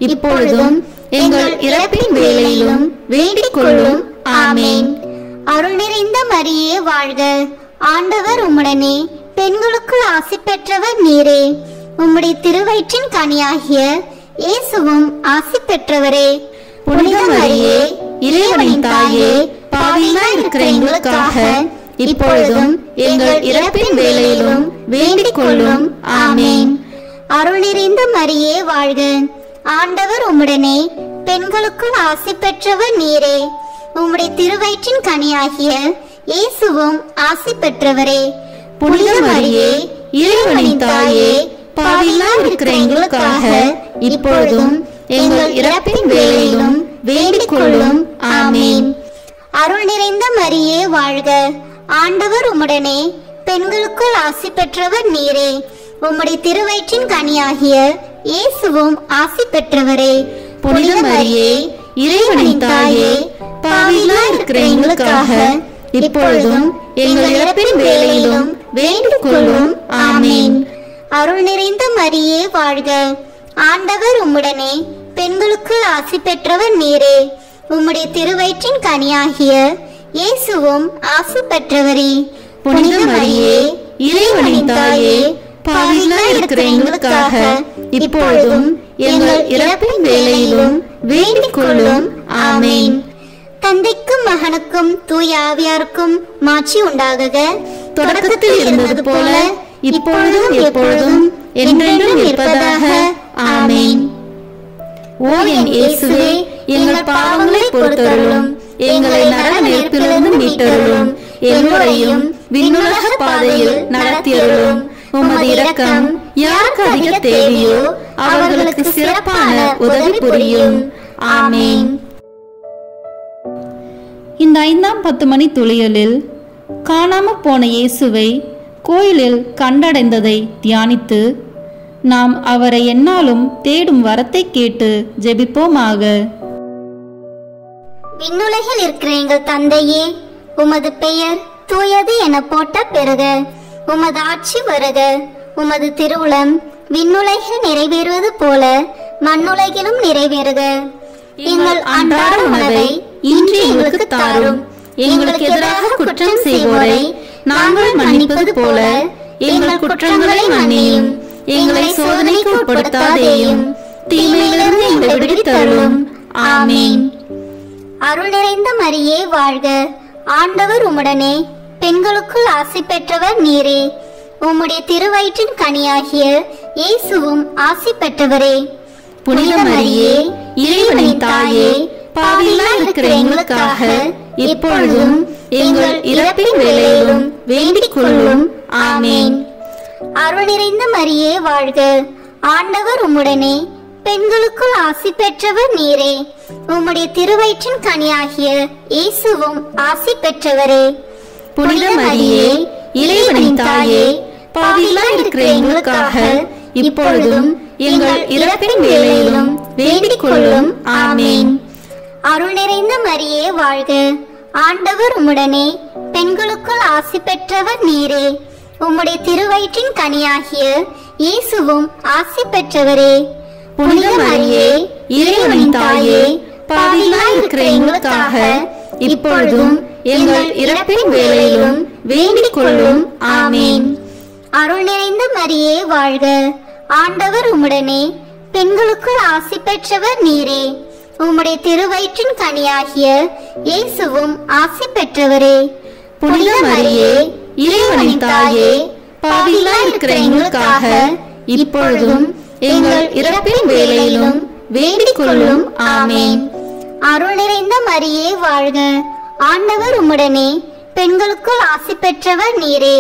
இப்பொழுதும் எங்கள் இறப்பின் வேளையிலும் வேண்டிக் கொள்ளும். ஆமேன். அருள் நிறைந்த மரியே வாழ்க. ஆண்டவர் உம்முடனே, பெண்களுக்குள் ஆசி பெற்றவர் நீரே. உம்முடைய திருவயிற்றின் கனியாகிய இயேசுவும் ஆசி பெற்றவரே. புனித மரியே இறைவனின் தாயே பாவிகளாய் இருக்கிற எங்களுக்காக இப்பொழுதும் எங்கள் இறப்பின் வேளையிலும் வேண்டிக் கொள்ளும். ஆமேன். அருள் நிறைந்த மரியே வாழ்க. ஆண்டவர் உம்முடனே, பெண்களுக்குள் ஆசி பெற்றவர் நீரே. உம்முடைய திருவயிற்றின் கனியாகிய இயேசுவும் ஆசி பெற்றவரே. புனித மரியே இறைவனின் தாயே பாவிகளாய் இருக்கிற எங்களுக்காக இப்பொழுதும் எங்கள் இறப்பின் வேளையிலும் வேண்டிக் கொள்ளும். ஆமேன். அருள் நிறைந்த மரியே வாழ்க. ஆண்டவர் உம்முடனே, பெண்களுக்குள் ஆசி பெற்றவர் நீரே. உம்முடைய திருவயிற்றின் கனியாகிய இயேசுவும் ஆசி பெற்றவரே. புனித மரியே இறைவனின் தாயே பாவிகளாய் இருக்கிற எங்களுக்காக இப்பொழுதும் எங்கள் இறப்பின் வேளையிலும் வேண்டிக் கொள்ளும். ஆமேன். அருள் நிறைந்த மரியே வாழ்க. ஆண்டவர் உம்முடனே, பெண்களுக்குள் ஆசி பெற்றவர் நீரே. உம்முடைய திருவயிற்றின் கனியாகிய இயேசுவும் ஆசி பெற்றவரே. புனித மரியே இறைவனின் தாயே பாவிகளாய் இருக்கிற எங்களுக்காக இப்பொழுதும் எங்கள் இறப்பின் வேளையிலும் வேண்டிக் கொள்ளும். ஆமேன். தந்தைக்கும் மகனுக்கும் தூய ஆவியாருக்கும் மாட்சி உண்டாகுக. தொடக்கத்தில் இருந்தது போல இப்பொழுதும் எப்பொழுதும் என்றென்றும் இருப்பதாக. ஆமேன். ஓ என் இயேசுவே, எங்கள் பாவங்களை பொறுத்தருளும், எங்களை நரக நெருப்பிலிருந்து மீட்டருளும், எல்லோரையும் விண்ணுலக பாதையில் நடத்தியருளும். உமது இரக்கம் யாருக்கு அதிக தேவையோ அவர்களுக்கு சிறப்பான உதவி புரியும். ஆமேன். இந்த 5ஆம் 10 மணி துளியலில் காணாம போன இயேசுவை கோயிலில் கண்டடைந்ததை தியானித்து நாம் அவரை எந்நாளும் தேடும் வரத்தை கேட்டு ஜெபிப்போமாக. விண்ணுலகில் இருக்கிற எங்கள் தந்தையே, உமது பெயர் தூயது என போட்ட பெறுக. உமது ஆட்சி வருக. உமது திருவுளம் விண்ணுலகில் நிறைவேறுவது போல மண்ணுலகிலும் நிறைவேறுக. எங்கள் அன்றாட உணவை இன்று எங்களுக்கு தாரும். எங்களுக்கு எதிராக குற்றம் செய்வோரை நாங்கள் மன்னிப்பது போல எங்கள் குற்றங்களை மன்னியும். எங்களை சோதனைக்கு உட்படுத்தாதேயும், தீமையிலிருந்து எங்களை விடுவித்தருளும். ஆமேன். அருள் நிறைந்த மரியே வாழ்க. ஆண்டவர் உம்முடனே, பெண்களுக்குள் ஆசி பெற்றவர் நீரே. உம்முடைய திருவயிற்றின் கனியாகிய இயேசுவும் ஆசி பெற்றவரே. புனித மரியே இறைவனின் தாயே பாவிகளாய் இருக்கிற எங்களுக்காக இப்பொழுதும் எங்கள் இறப்பின் வேளையிலும் வேண்டிக் கொள்ளும். ஆமேன். அருள் நிறைந்த மரியே வாழ்க. ஆண்டவர் உம்முடனே, பெண்களுக்குள் ஆசி பெற்றவர் நீரே. உம்முடைய திருவயிற்றின் கனியாகிய இயேசுவும் ஆசி பெற்றவரே. புனித மரியே இறைவனின் தாயே பாவிகளாய் இருக்கிற எங்களுக்காக இப்பொழுதும் எங்கள் இறப்பின் வேளையிலும் வேண்டிக் கொள்ளும். ஆமேன். அருள் நிறைந்த மரியே வாழ்க. ஆண்டவர் உம்முடனே, பெண்களுக்குள் ஆசி பெற்றவர் நீரே. உம்முடைய திருவயிற்றின் கனியாகிய இயேசுவும் ஆசி பெற்றவரே. புனித மரியே இறைவனின் தாயே பாவிகளாய் இருக்கிற எங்களுக்காக இப்பொழுதும் எங்கள் இறப்பின் வேளையிலும் வேண்டிக் கொள்ளும். ஆமேன். அருள் நிறைந்த மரியே வாழ்க. ஆண்டவர் உம்முடனே, பெண்களுக்குள் ஆசி பெற்றவர் நீரே. உம்முடைய திருவயிற்றின் கனியாகிய இயேசுவும் ஆசி பெற்றவரே. புனித மரியே இறைவனின் தாயே பாவிகளாய் இருக்கிற எங்களுக்காக இப்பொழுதும் எங்கள் இறப்பின் வேளையிலும் வேண்டிக் கொள்ளும். ஆமேன். அருள் நிறைந்த மரியே வாழ்க. ஆண்டவர் உம்முடனே, பெண்களுக்குள் ஆசி பெற்றவர் நீரே.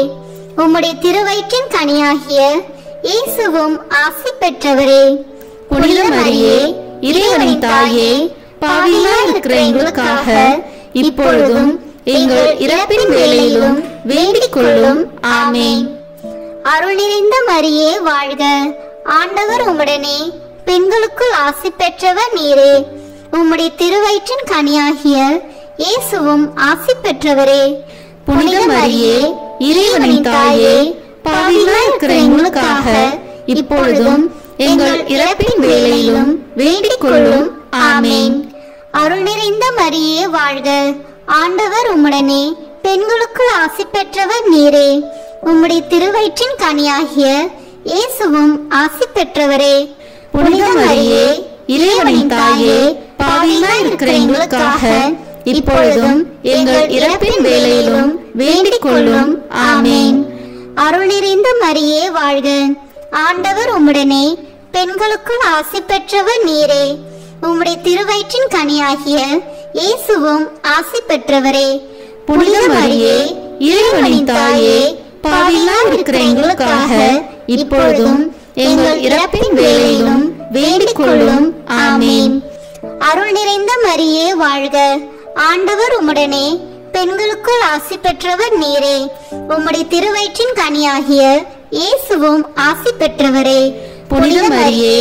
உம்முடைய திருவயிற்றின் கனியாகிய இயேசுவும் ஆசி பெற்றவரே. புனித மரியே இறைவனின் தாயே பாவிகளாய் இருக்கிற எங்களுக்காக இப்பொழுதும் எங்கள் இறப்பின் வேளையிலும் வேண்டிக் கொள்ளும். ஆமேன். அருள் நிறைந்த மரியே வாழ்க. ஆண்டவர் உம்முடனே, பெண்களுக்குள் ஆசி பெற்றவர் நீரே. உம்முடைய திருவயிற்றின் கனியாகிய இயேசுவும் ஆசி பெற்றவரே. புனித மரியே இறைவனின் தாயே பாவிகளாய் இருக்கிற எங்களுக்காக இப்பொழுதும் எங்கள் இறப்பின் வேளையிலும் வேண்டிக் கொள்ளும். ஆமேன். அருள் நிறைந்த மரியே வாழ்க. ஆண்டவர் உம்முடனே, பெண்களுக்குள் ஆசி பெற்றவர் நீரே. உம்முடைய திருவயிற்றின் கனியாகிய இயேசுவும் ஆசி பெற்றவரே. புனித மரியே இறைவனின் தாயே பாவிகளாய் இருக்கிற எங்களுக்காக இப்பொழுதும் எங்கள் இறப்பின் வேளையிலும் வேண்டிக் கொள்ளும். ஆமேன். அருள் நிறைந்த மரியே வாழ்க, ஆண்டவர் உம்முடனே, பெண்களுக்குள் ஆசி பெற்றவர் நீரே. உம்முடைய திருவயிற்றின் கனியாகிய இயேசுவும் ஆசி பெற்றவரே. புனித மரியே, இறைவனின் தாயே, பாவிகளாய் இருக்கிற எங்களுக்காக இப்பொழுதும் எங்கள் இறப்பின் வேளையிலும் வேண்டிக் கொள்ளும். ஆமேன். அருள் நிறைந்த மரியே வாழ்க, ஆண்டவர் உம்முடனே, பெண்களுக்குள் ஆசி பெற்றவர் நீரே. உம்முடைய திருவயிற்றின் கனியாகிய இயேசுவும் ஆசி பெற்றவரே. புனித மரியே,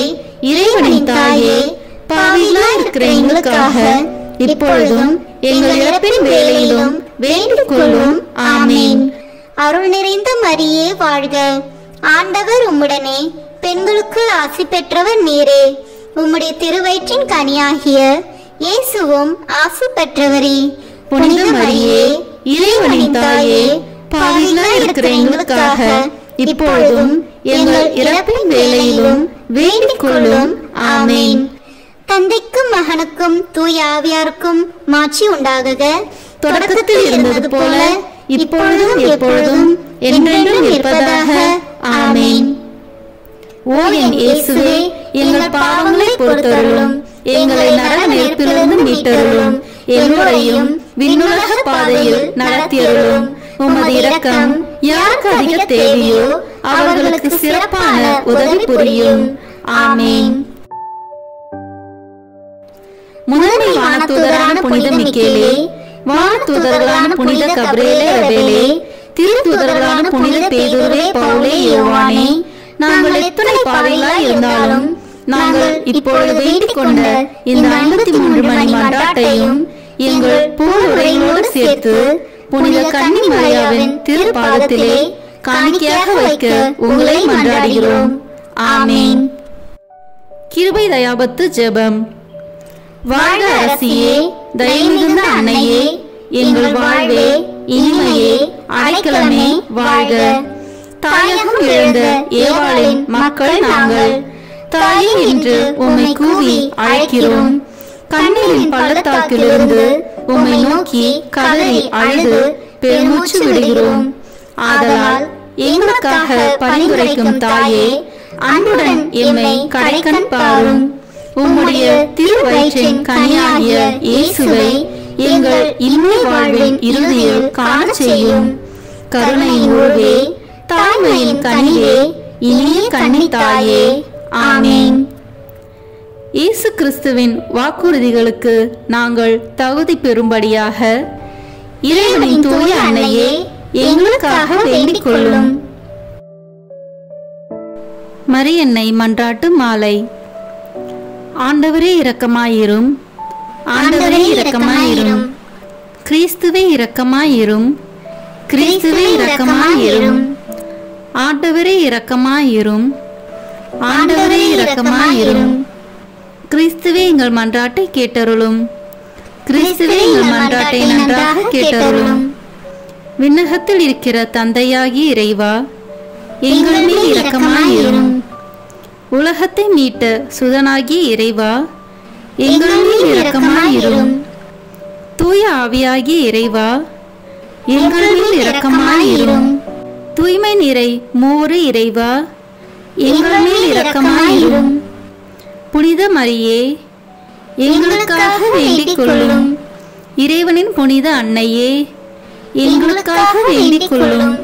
இறைவனின் தாயே, பாவிகளாய் இருக்கிற எங்களுக்காக இப்பொழுதும் எங்கள் இறப்பின் வேளையிலும் வேண்டிக் கொள்ளும். ஆமேன். அருள் நிறைந்த மரியே வாழ்க, ஆண்டவர் உம்முடனே, பெண்களுக்குள் ஆசி பெற்றவர் நீரே. உம்முடைய திருவயிற்றின் கனியாகிய இயேசுவும் ஆசி பெற்றவரே. புனித மரியே, இறைவனின் தாயே, பாவிகளாய் இருக்கிற எங்களுக்காக இப்பொழுதும் எங்கள் இறப்பின் வேளையிலும் வேண்டிக் கொள்ளும். ஆமேன். தந்தைக்கும் மகனுக்கும் தூய ஆவியாருக்கும் மாட்சி உண்டாகுக. தொடக்கத்தில் இருந்தது போல இப்பொழுதும் எப்பொழுதும் என்றென்றும் இருப்பதாக. ஆமேன். ஓ என் இயேசுவே, எங்கள் பாவங்களை பொறுத்தருளும், எங்களை நரக நெருப்பிலிருந்து மீட்டருளும், எல்லோரையும் விண்ணுலக பாதையில் நடத்தியருளும். உமது இரக்கம் யாருக்கு அதிக தேவையோ அவர்களுக்கு சிறப்பான உதவி புரியும். ஆமேன். முதன்மை வானதூதரான புனித மிக்கேலே, வானதூதர்களான புனித கபிரியேலே ரபேலே, திருத்தூதர்களான புனித பேதுருவே, பவுலே, யோவானே, நாங்கள் எத்தனை பாவிகளாய் இருந்தாலும் நாங்கள் இப்பொழுது வேண்டிக் கொண்ட இந்த 53 மணி மன்றாட்டையும் எங்கள் பூவுரைகளோடு சேர்த்து புனித கன்னி மரியாவின் திருப்பாதத்திலே காணிக்கையாக வைக்க உங்களை மன்றாடுகிறோம். ஆமேன். கிருபை தயாபத்து ஜெபம். வாழ்க அரசியே, தயை மிகுந்த அன்னையே, எங்கள் வாழ்வே, இனிமையே, அடைக்கலமே வாழ்க. தாயகம் இழந்த ஏவாளின் மக்கள் நாங்கள், தாயே என்று உம்மை கூவி அழைக்கிறோம். கண்ணீரின் பள்ளத்தாக்கிலிருந்து உம்மை நோக்கி கதறி அழுது பெருமூச்சு விடுகிறோம். ஆதலால் எங்களுக்காக பரிந்துரைக்கும் தாயே, அன்புடன் எம்மை கடைக்கண் பாரும். உம்முடைய திருவயிற்றின் கனியாகிய இயேசுவை எங்கள் இன்மை வாழ்வின் இறுதியில் காண செய்யும். கருணையின் உருவே, தாய்மையின் கனியே, இனிய கன்னி தாயே. ஆமேன். இயேசு கிறிஸ்துவின் வாக்குறுதிகளுக்கு நாங்கள் தகுதி பெறும்படியாக இறைவனின் தூய அன்னையே, எங்களுக்காக வேண்டிக் கொள்ளும். மரியன்னை மன்றாட்டு மாலை. ஆண்டவரே இரக்கமாயிரும், ஆண்டவரே இரக்கமாயிரும், கிறிஸ்துவே இரக்கமாயிரும், கிறிஸ்துவே இரக்கமாயிரும், ஆண்டவரே இரக்கமாயிரும், ஆண்டவரே இரக்கமாயிரும், கிறிஸ்துவே எங்கள் மன்றாட்டை கேட்டருளும், கிறிஸ்துவே எங்கள் மன்றாட்டை நன்றாக கேட்டருளும். விண்ணகத்தில் இருக்கிற தந்தையாகிய இறைவா, எங்கள் மேல் இரக்கமாயிரும். உலகத்தை மீட்ட சுதனாகிய இறைவா, எங்கள் மேல் இரக்கமாயிரும். தூய ஆவியாகிய இறைவா, எங்கள் மேல் இரக்கமாயிரும். தூய்மை நிறை மூவரு இறைவா, எங்கள் மேல் இரக்கமாயிரும். புனித மரியே, எங்களுக்காக வேண்டிக் கொள்ளும். இறைவனின் புனித அன்னையே, எங்களுக்காக வேண்டிக் கொள்ளும்.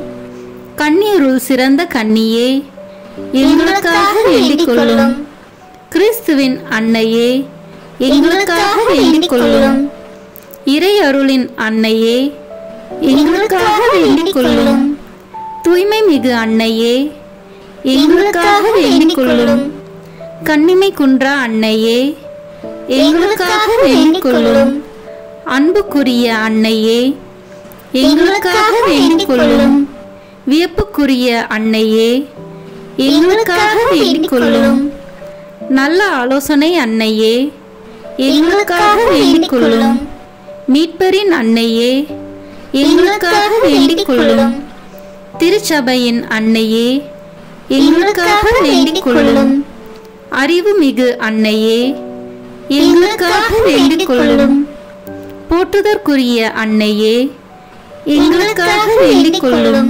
கன்னியருள் சிறந்த கன்னியே, எங்களுக்காக வேண்டிக் கொள்ளும். கிறிஸ்துவின் அன்னையே, எங்களுக்காக வேண்டிக் கொள்ளும். இறை அருளின் அன்னையே, எங்களுக்காக வேண்டிக் கொள்ளும். தூய்மை மிகு அன்னையே, எங்களுக்காக வேண்டிக் கொள்ளும். கன்னிமை குன்றா அன்னையே, எங்களுக்காக வேண்டிக் கொள்ளும். அன்புக்குரிய அன்னையே, எங்களுக்காக வேண்டிக் கொள்ளும். வியப்புக்குரிய அன்னையே, எங்களுக்காக வேண்டிக் கொள்ளும். நல்ல ஆலோசனை அன்னையே, எங்களுக்காக வேண்டிக் கொள்ளும். மீட்பரின் அன்னையே, எங்களுக்காக வேண்டிக் கொள்ளும். திருச்சபையின் அன்னையே, எங்களுக்காக வேண்டிக் கொள்ளும். அறிவு மிகு அன்னையே, எங்களுக்காக வேண்டிக் கொள்ளும். போற்றுதற்குரிய அன்னையே, எங்களுக்காக வேண்டிக் கொள்ளும்.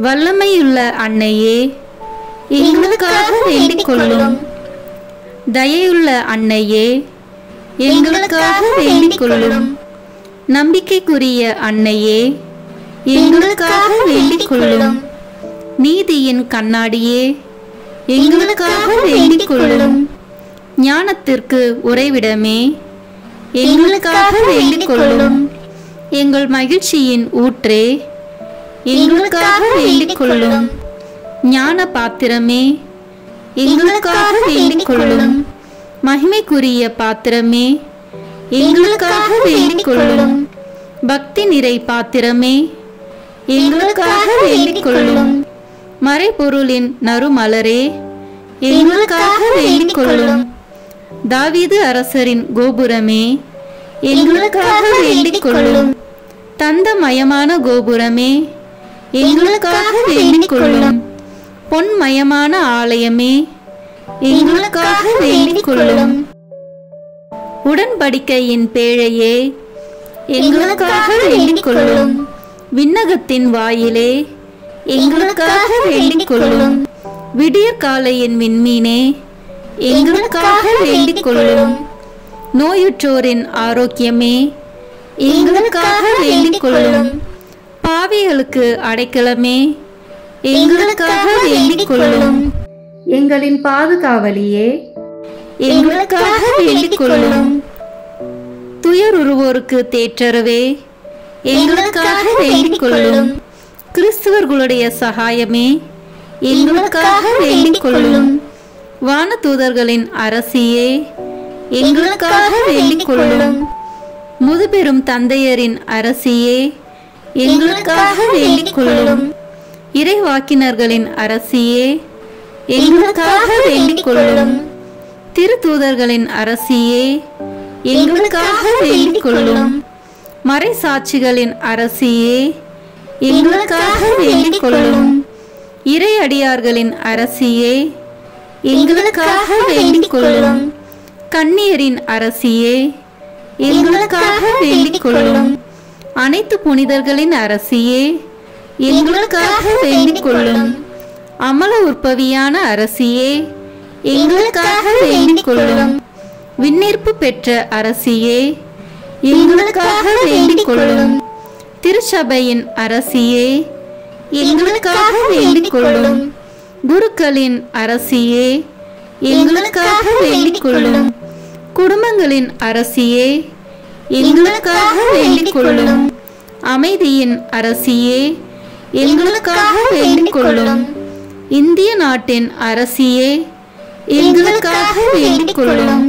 வல்லமையுள்ள அன்னையே, எங்களுக்காக வேண்டிக் கொள்ளும். தயையுள்ள அன்னையே, எங்களுக்காக வேண்டிக் கொள்ளும். நம்பிக்கைக்குரிய அன்னையே, எங்களுக்காக வேண்டிக் கொள்ளும். நீதியின் கண்ணாடியே, எங்களுக்காக வேண்டிக் கொள்ளும். ஞானத்திற்கு உறைவிடமே, எங்களுக்காக வேண்டிக் கொள்ளும். எங்கள் மகிழ்ச்சியின் ஊற்றே, எங்களுக்காக வேண்டிக் கொள்ளும். ஞான பாத்திரமே, எங்களுக்காக வேண்டிக் கொள்ளும். மகிமைக்குரிய பாத்திரமே, எங்களுக்காக வேண்டிக் கொள்ளும். பக்தி நிறை பாத்திரமே, எங்களுக்காக வேண்டிக் கொள்ளும். மறைபொருளின் நறுமலரே, எங்களுக்காக வேண்டிக் கொள்ளும். தாவீது அரசரின் கோபுரமே, எங்களுக்காக வேண்டிக் கொள்ளும். தந்தமயமான கோபுரமே, எங்களுக்காக வேண்டிக் கொள்ளும். பொன்மயமான ஆலயமே, எங்களுக்காக வேண்டிக் கொள்ளும். உடன்படிக்கையின் பேழையே, எங்களுக்காக வேண்டிக் கொள்ளும். விண்ணகத்தின் வாயிலே, எங்களுக்காக வேண்டிக் கொள்ளும். விடியற்காலையின் விண்மீனே, எங்களுக்காக வேண்டிக் கொள்ளும். நோயுற்றோரின் ஆரோக்கியமே, எங்களுக்காக வேண்டிக் கொள்ளும். பாவிகளுக்கு அடைக்கலமே, எங்களுக்காக வேண்டிக் கொள்ளும். எங்களின் பாதுகாவலியே, எங்களுக்காக வேண்டிக் கொள்ளும். துயருருவோருக்கு தேற்றரவே, எங்களுக்காக வேண்டிக் கொள்ளும். கிறிஸ்துவர்களுடைய சகாயமே, எங்களுக்காக வேண்டிக் கொள்ளும். வானதூதர்களின் அரசியே, எங்களுக்காக வேண்டிக் கொள்ளும். முதுபெரும் தந்தையரின் அரசியே, எங்களுக்காக வேண்டிக் கொள்ளும். இறைவாக்கினர்களின் அரசியே, எங்களுக்காக வேண்டிக் கொள்ளும். திருத்தூதர்களின் அரசியே, எங்களுக்காக வேண்டிக் கொள்ளும். மறைசாட்சிகளின் அரசியே, எங்களுக்காக வேண்டிக் கொள்ளும். இறையடியார்களின் அரசியே, எங்களுக்காக வேண்டிக் கொள்ளும். கன்னியரின் அரசியே, எங்களுக்காக வேண்டிக் கொள்ளும். அனைத்து புனிதர்களின் அரசியே, எங்களுக்காக வேண்டிக் கொள்ளும். அமல உற்பவியான அரசியே, எங்களுக்காக வேண்டிக் கொள்ளும். விண்ணேற்பு பெற்ற அரசியே, எங்களுக்காக வேண்டிக் கொள்ளும். திருச்சபையின் அரசியே, எங்களுக்காக வேண்டிக் கொள்ளும். குருக்களின் அரசியே, எங்களுக்காக வேண்டிக் கொள்ளும். குடும்பங்களின் அரசியே, எங்களுக்காக வேண்டிக் கொள்ளும். அமைதியின் அரசியே, எங்களுக்காக வேண்டிக் கொள்ளும். இந்திய நாட்டின் அரசியே, எங்களுக்காக வேண்டிக் கொள்ளும்.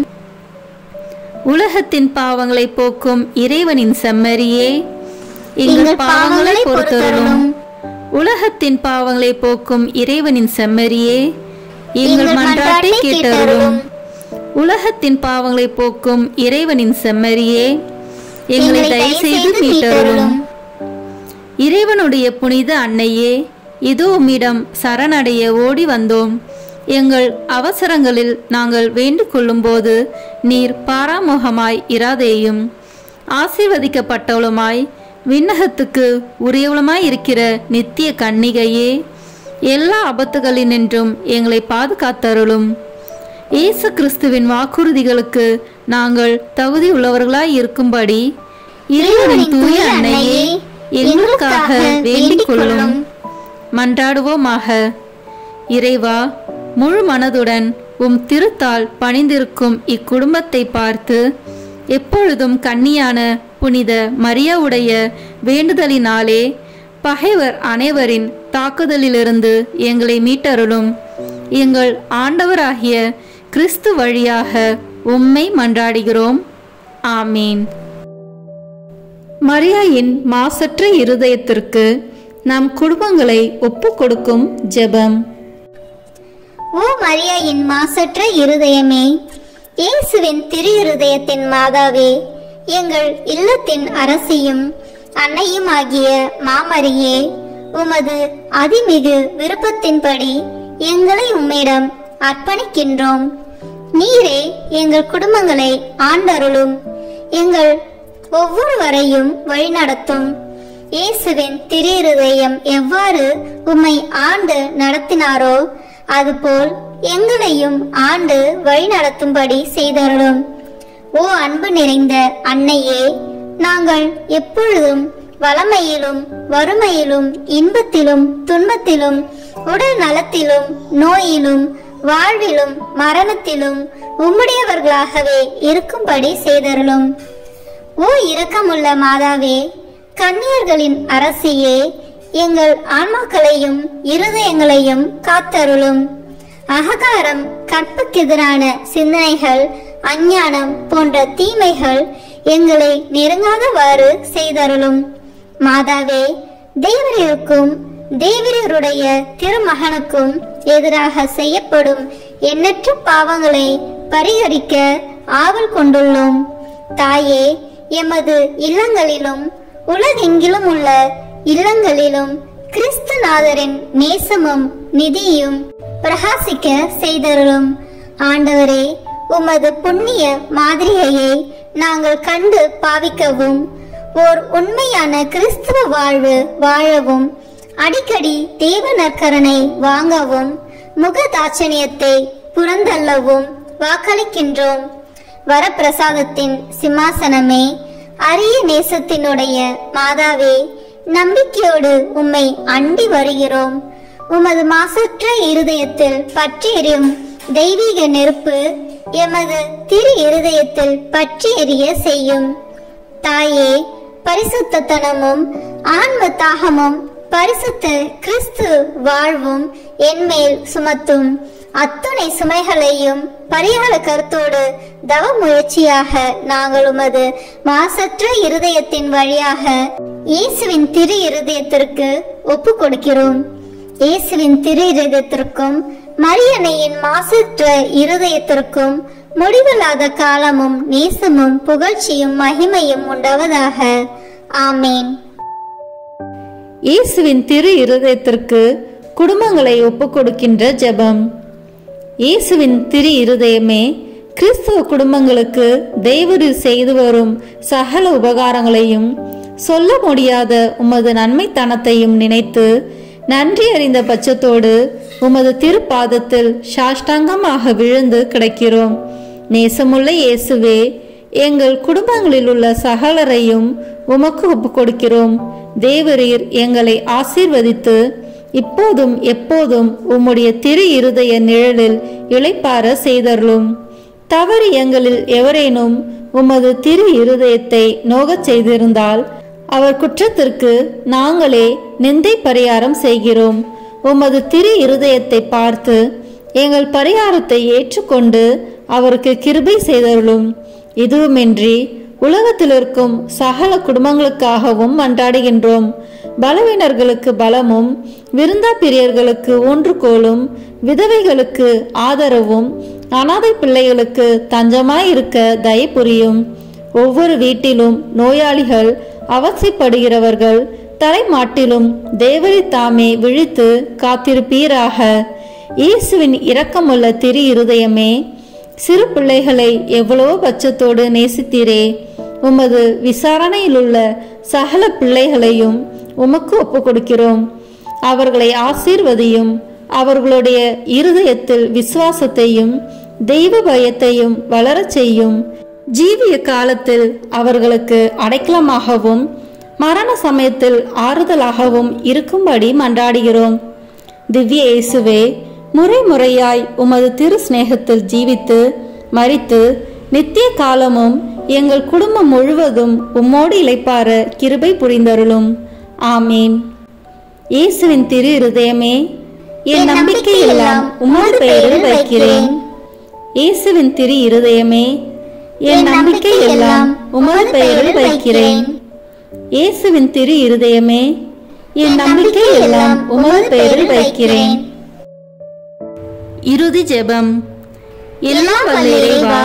உலகத்தின் பாவங்களை போக்கும் இறைவனின் செம்மறியே, எங்கள் பாவங்களை பொறுத்தருளும். உலகத்தின் பாவங்களை போக்கும் இறைவனின் செம்மறியே, எங்கள் மன்றாட்டை கேட்டருளும். உலகத்தின் பாவங்களை போக்கும் இறைவனின் செம்மறியே, எங்களை தயவுசெய்து மீட்டருளும். இறைவனுடைய புனித அன்னையே, இதோ உம்மிடம் சரணடைய ஓடி வந்தோம். எங்கள் அவசரங்களில் நாங்கள் வேண்டிக் கொள்ளும் போது நீர் பாராமுகமாய் இராதேயும். ஆசீர்வதிக்கப்பட்டவளுமாய் விண்ணகத்துக்கு உரியவளுமாய் இருக்கிற நித்திய கன்னிகையே, எல்லா ஆபத்துகளினின்றும் எங்களை பாதுகாத்தருளும். இயேசு கிறிஸ்துவின் வாக்குறுதிகளுக்கு நாங்கள் தகுதி உள்ளவர்களாய் இருக்கும்படி இறைவனின் தூய அன்னையே, எங்களுக்காக வேண்டிக் கொள்ளும். மன்றாடுவோமாக. இறைவா, முழு மனதுடன் உம் திருத்தால் பணிந்திருக்கும் இக்குடும்பத்தை பார்த்து எப்பொழுதும் கன்னியான புனித மரியாவுடைய வேண்டுதலினாலே பகைவர் அனைவரின் தாக்குதலிலிருந்து எங்களை மீட்டருளும். எங்கள் ஆண்டவராகிய கிறிஸ்து வழியாக உம்மை மன்றாடுகிறோம். ஆமீன். மரியாயின் மாசற்ற இருதயத்திற்கு நம் குடும்பங்களை ஒப்புக் கொடுக்கும் ஜெபம். ஓ மரியாயின் மாசற்ற இருதயமே, இயேசுவின் திரு இருதயத்தின் மாதாவே, எங்கள் இல்லத்தின் அரசியும் அன்னையும் ஆகிய மாமரியே, உமது அதிமிகு விருப்பத்தின்படி எங்களை உம்மிடம் அர்ப்பணிக்கின்றோம். நீரே எங்கள் குடும்பங்களை ஆண்டருளும், எங்கள் ஒவ்வொருவரையும் வழிநடத்தும். இயேசுவின் திரு இருதயம் எவ்வாறு உம்மை ஆண்டு நடத்தினாரோ அதுபோல் எங்களையும் ஆண்டு வழிநடத்தும்படி செய்தருளும். ஓ அன்பு நிறைந்த அன்னையே, நாங்கள் எப்பொழுதும் வளமையிலும் வறுமையிலும் இன்பத்திலும் துன்பத்திலும் உடல் நலத்திலும் நோயிலும் வாழ்விலும் மரணத்திலும் உம்முடையவர்களாகவே இருக்கும்படி செய்தருளும். ஓ இரக்கமுள்ள மாதாவே, கன்னியர்களின் அரசியே, எங்கள் ஆன்மாக்களையும் இருதயங்களையும் காத்தருளும். அகங்காரம், கற்புக்கெதிரான சிந்தனைகள், அஞ்ஞானம் போன்ற தீமைகள் எங்களை நெருங்காதவாறு செய்தருளும். மாதாவே, தேவரீருக்கும் தேவரீருடைய திருமகனுக்கும் எதிராக செய்யப்படும் எண்ணற்ற பாவங்களை பரிகரிக்க ஆவல் கொண்டுள்ளோம். தாயே, எமது இல்லங்களிலும் உலகெங்கிலும் உள்ள இல்லங்களிலும் கிறிஸ்துநாதரின் நேசமும் நிதியும் பிரகாசிக்க செய்தருளும். ஆண்டவரே, உமது புண்ணிய மாதிரியை நாங்கள் கண்டு பாவிக்கவும், ஓர் உண்மையான கிறிஸ்துவ வாழ்வு வாழவும், அடிக்கடி தேவ நற்கரனை வாங்கவும், முகதாட்சணியத்தை புறந்தள்ளவும் வாக்களிக்கின்றோம். வரப்பிரசாதத்தின் சிம்மாசனமே, அரிய நேசத்தினுடைய மாதாவே, நம்பிக்கையோடு உம்மை அண்டி வருகிறோம். உமது மாசற்ற இருதயத்தில் பற்றி எரியும் தெய்வீக நெருப்பு எமது திரு இருதயத்தில் பற்றி எரிய செய்யும். தாயே, பரிசுத்தனமும் ஆன்ம தாகமும் பரிசுத்த கிறிஸ்து வாழ்வும் என்மேல் சுமத்தும். அத்துணை சுமைகளையும் பரிகார கருத்தோடு தவ முயற்சியாக நாங்கள் உமது மாசற்ற இருதயத்தின் வழியாக இயேசுவின் திரு இருதயத்திற்கு ஒப்பு கொடுக்கிறோம். இயேசுவின் திரு இருதயத்திற்கும் மரியன்னையின் மாசற்ற இருதயத்திற்கும் முடிவில்லாத காலமும் நேசமும் புகழ்ச்சியும் மகிமையும் உண்டாவதாக. ஆமேன். இயேசுவின் திரு இருதயத்திற்கு குடும்பங்களை ஒப்புக் கொடுக்கின்ற ஜெபம். இயேசுவின் திரு இருதயமே, கிறிஸ்துவ குடும்பங்களுக்கு தேவரீர் செய்து வரும் சகல உபகாரங்களையும் சொல்ல முடியாத உமது நன்மைத்தனத்தையும் நினைத்து நன்றி அறிந்த பட்சத்தோடு உமது திருப்பாதத்தில் சாஷ்டாங்கமாக விழுந்து கிடக்கிறோம். நேசமுள்ள இயேசுவே, எங்கள் குடும்பங்களில் உள்ள சகலரையும் உமக்கு ஒப்புக் கொடுக்கிறோம். தேவரீர் எங்களை ஆசீர்வதித்து இப்போதும் எப்போதும் உம்முடைய திரு இருதய நிழலில் இளைப்பார செய்தருளும். தவறு எங்களில் எவரேனும் உமது திரு இருதயத்தை நோகச் செய்திருந்தால் அவர் குற்றத்திற்கு நாங்களே நிந்தை பரிகாரம் செய்கிறோம். உமது திரு இருதயத்தை பார்த்து எங்கள் பரிகாரத்தை ஏற்றுக்கொண்டு அவருக்கு கிருபை செய்தருளும். இதுவுமின்றி உலகத்தில் இருக்கும் சகல குடும்பங்களுக்காகவும் மன்றாடுகின்றோம். பலவீனர்களுக்கு பலமும், விருந்தா பிரியர்களுக்கு ஊன்றுகோலும், விதவைகளுக்கு ஆதரவும், அனாதை பிள்ளைகளுக்கு தஞ்சமாயிருக்க தயை புரியும். ஒவ்வொரு வீட்டிலும் நோயாளிகள், அவசியப்படுகிறவர்கள் தலைமாட்டிலும் தேவரி தாமே விழித்து காத்திருப்பீராக. இயேசுவின் இரக்கமுள்ள திரு இருதயமே, சிறு பிள்ளைகளை எவ்வளவோ பட்சத்தோடு நேசித்தீரே. உமது விசாரணையில் உள்ள சகல பிள்ளைகளையும் உமக்கு ஒப்புக் கொடுக்கிறோம். அவர்களை ஆசீர்வதியும். அவர்களுடைய இருதயத்தில் விசுவாசத்தையும் தெய்வ பயத்தையும் வளரச் செய்யும். ஜீவிய காலத்தில் அவர்களுக்கு அடைக்கலமாகவும் மரண சமயத்தில் ஆறுதலாகவும் இருக்கும்படி மன்றாடுகிறோம். திவ்ய இயேசுவே, முறை முறையாய் உமது திரு சிநேகத்தில் ஜீவித்து மரித்து நித்திய காலமும் எங்கள் குடும்பம் முழுவதும் உம்மோடு இளைப்பார கிருபை புரிந்தருளும். ஆமீன். இயேசுவின் திரு இருதயமே, என் நம்பிக்கை எல்லாம் உமது பெயரில் வைக்கிறேன். இயேசுவின் திரு இருதயமே, என் நம்பிக்கை எல்லாம் உமது பெயரில் வைக்கிறேன். இயேசுவின் திரு இருதயமே, என் நம்பிக்கை எல்லாம் உமது பெயரில் வைக்கிறேன். இறுதி ஜெபம். எல்லாம் வல்ல இறைவா,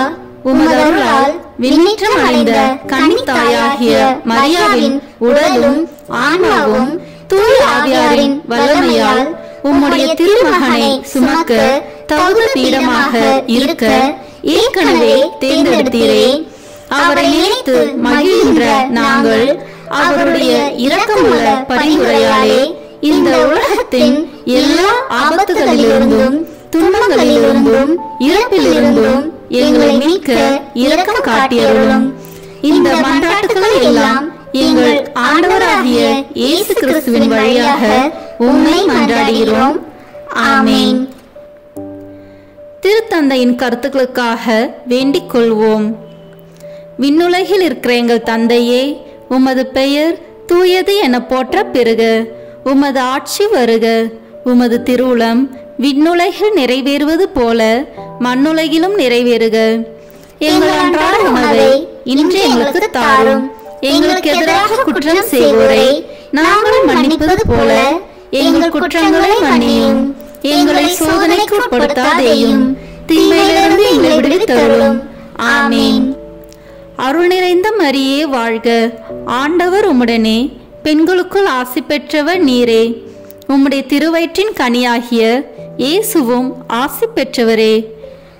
உமது அருளால் விண்ணேற்றம் அடைந்த கன்னித்தாயாகிய மரியாவின் உடலும் ஆன்மாவும் தூய ஆவியாரின் வல்லமையால் உம்முடைய திருமகனை சுமக்க தகுந்த பீடமாக இருக்க ஏற்கனவே தேர்ந்தெடுத்தீரே. அவரை நினைத்து மகிழ்கின்ற நாங்கள் அவருடைய இரக்கமுள்ள பரிந்துரையாலே இந்த உலகத்தின் எல்லா ஆபத்துகளிலிருந்தும் துன்பங்களிலிருந்தும் இறப்பிலிருந்தும் எங்களை மீட்க இரக்கம் காட்டியருளும். இந்த மன்றாட்டுகளை எல்லாம் எங்கள் ஆண்டவராகிய இயேசு கிறிஸ்துவின் வழியாக உம்மை மன்றாடுகிறோம். ஆமென். திருத்தந்தையின் கருத்துக்களுக்காக வேண்டிக் கொள்வோம். விண்ணுலகில் இருக்கிற எங்கள் தந்தையே, உமது பெயர் தூயது என போற்ற பெறுக. உமது ஆட்சி வருக. உமது திருவுளம் விண்ணுலகில் நிறைவேறுவது போல மண்ணுலகிலும் நிறைவேறுக. எங்கள் அன்றாட உணவை இன்று எங்களுக்கு தாரும். எங்களுக்கு எதிராக குற்றம் செய்வோரை நாங்கள் மன்னிப்பது போல எங்கள் குற்றங்களை மன்னியும். எங்களை சோதனைக்கு உட்படுத்தாதேயும், தீமையிலிருந்து எங்களை விடுவித்தருளும். ஆமென். அருள் நிறைந்த மரியே வாழ்க. ஆண்டவர் உம்முடனே, பெண்களுக்குள் ஆசி பெற்றவர் நீரே. உம்முடைய திருவயிற்றின் கனியாகிய இயேசுவும் ஆசி பெற்றவரே.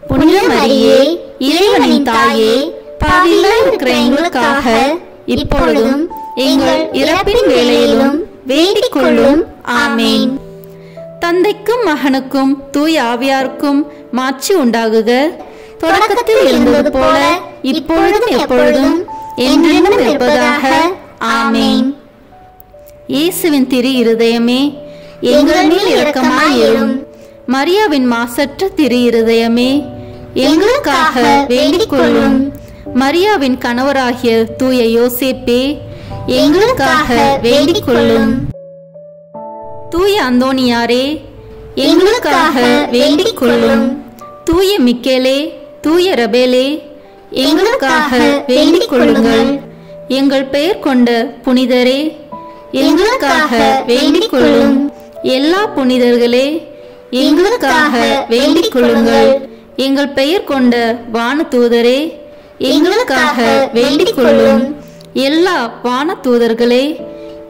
புனித மரியே, இறைவனின் தாயே, பாவிகளாய் இருக்கிற எங்களுக்காக இப்பொழுதும் எங்கள் இறப்பின் வேளையிலும் வேண்டிக் கொள்ளும். ஆமென். தந்தைக்கும் மகனுக்கும் தூய ஆவியாருக்கும் மாட்சி உண்டாகுக. தொடக்கத்தில் இருந்தது போல இப்பொழுதும் எப்பொழுதும் என்றென்றும் இருப்பதாக. ஆமென். இயேசுவின் திரு இருதயமே, எங்கள் மேல் இரக்கமாயிரும். மரியாவின் மாசற்ற திரு இருதயமே, எங்களுக்காக வேண்டிக் கொள்ளும். மரியாவின் கணவராகிய தூய யோசேப்பே, எங்களுக்காக வேண்டிக் கொள்ளும். தூய அந்தோனியாரே, எங்களுக்காக வேண்டிக் கொள்ளும். தூய மிக்கேலே, தூய ரபேலே, எங்களுக்காக வேண்டிக் கொள்ளுங்கள். எங்கள் பெயர் கொண்ட புனிதரே, எங்களுக்காக வேண்டிக் கொள்ளும். எல்லா புனிதர்களே, எங்களுக்காக வேண்டிக் கொள்ளுங்கள். எங்கள் பெயர் கொண்ட வானதூதரே, எங்களுக்காக வேண்டிக் கொள்ளும். எல்லா வானதூதர்களே,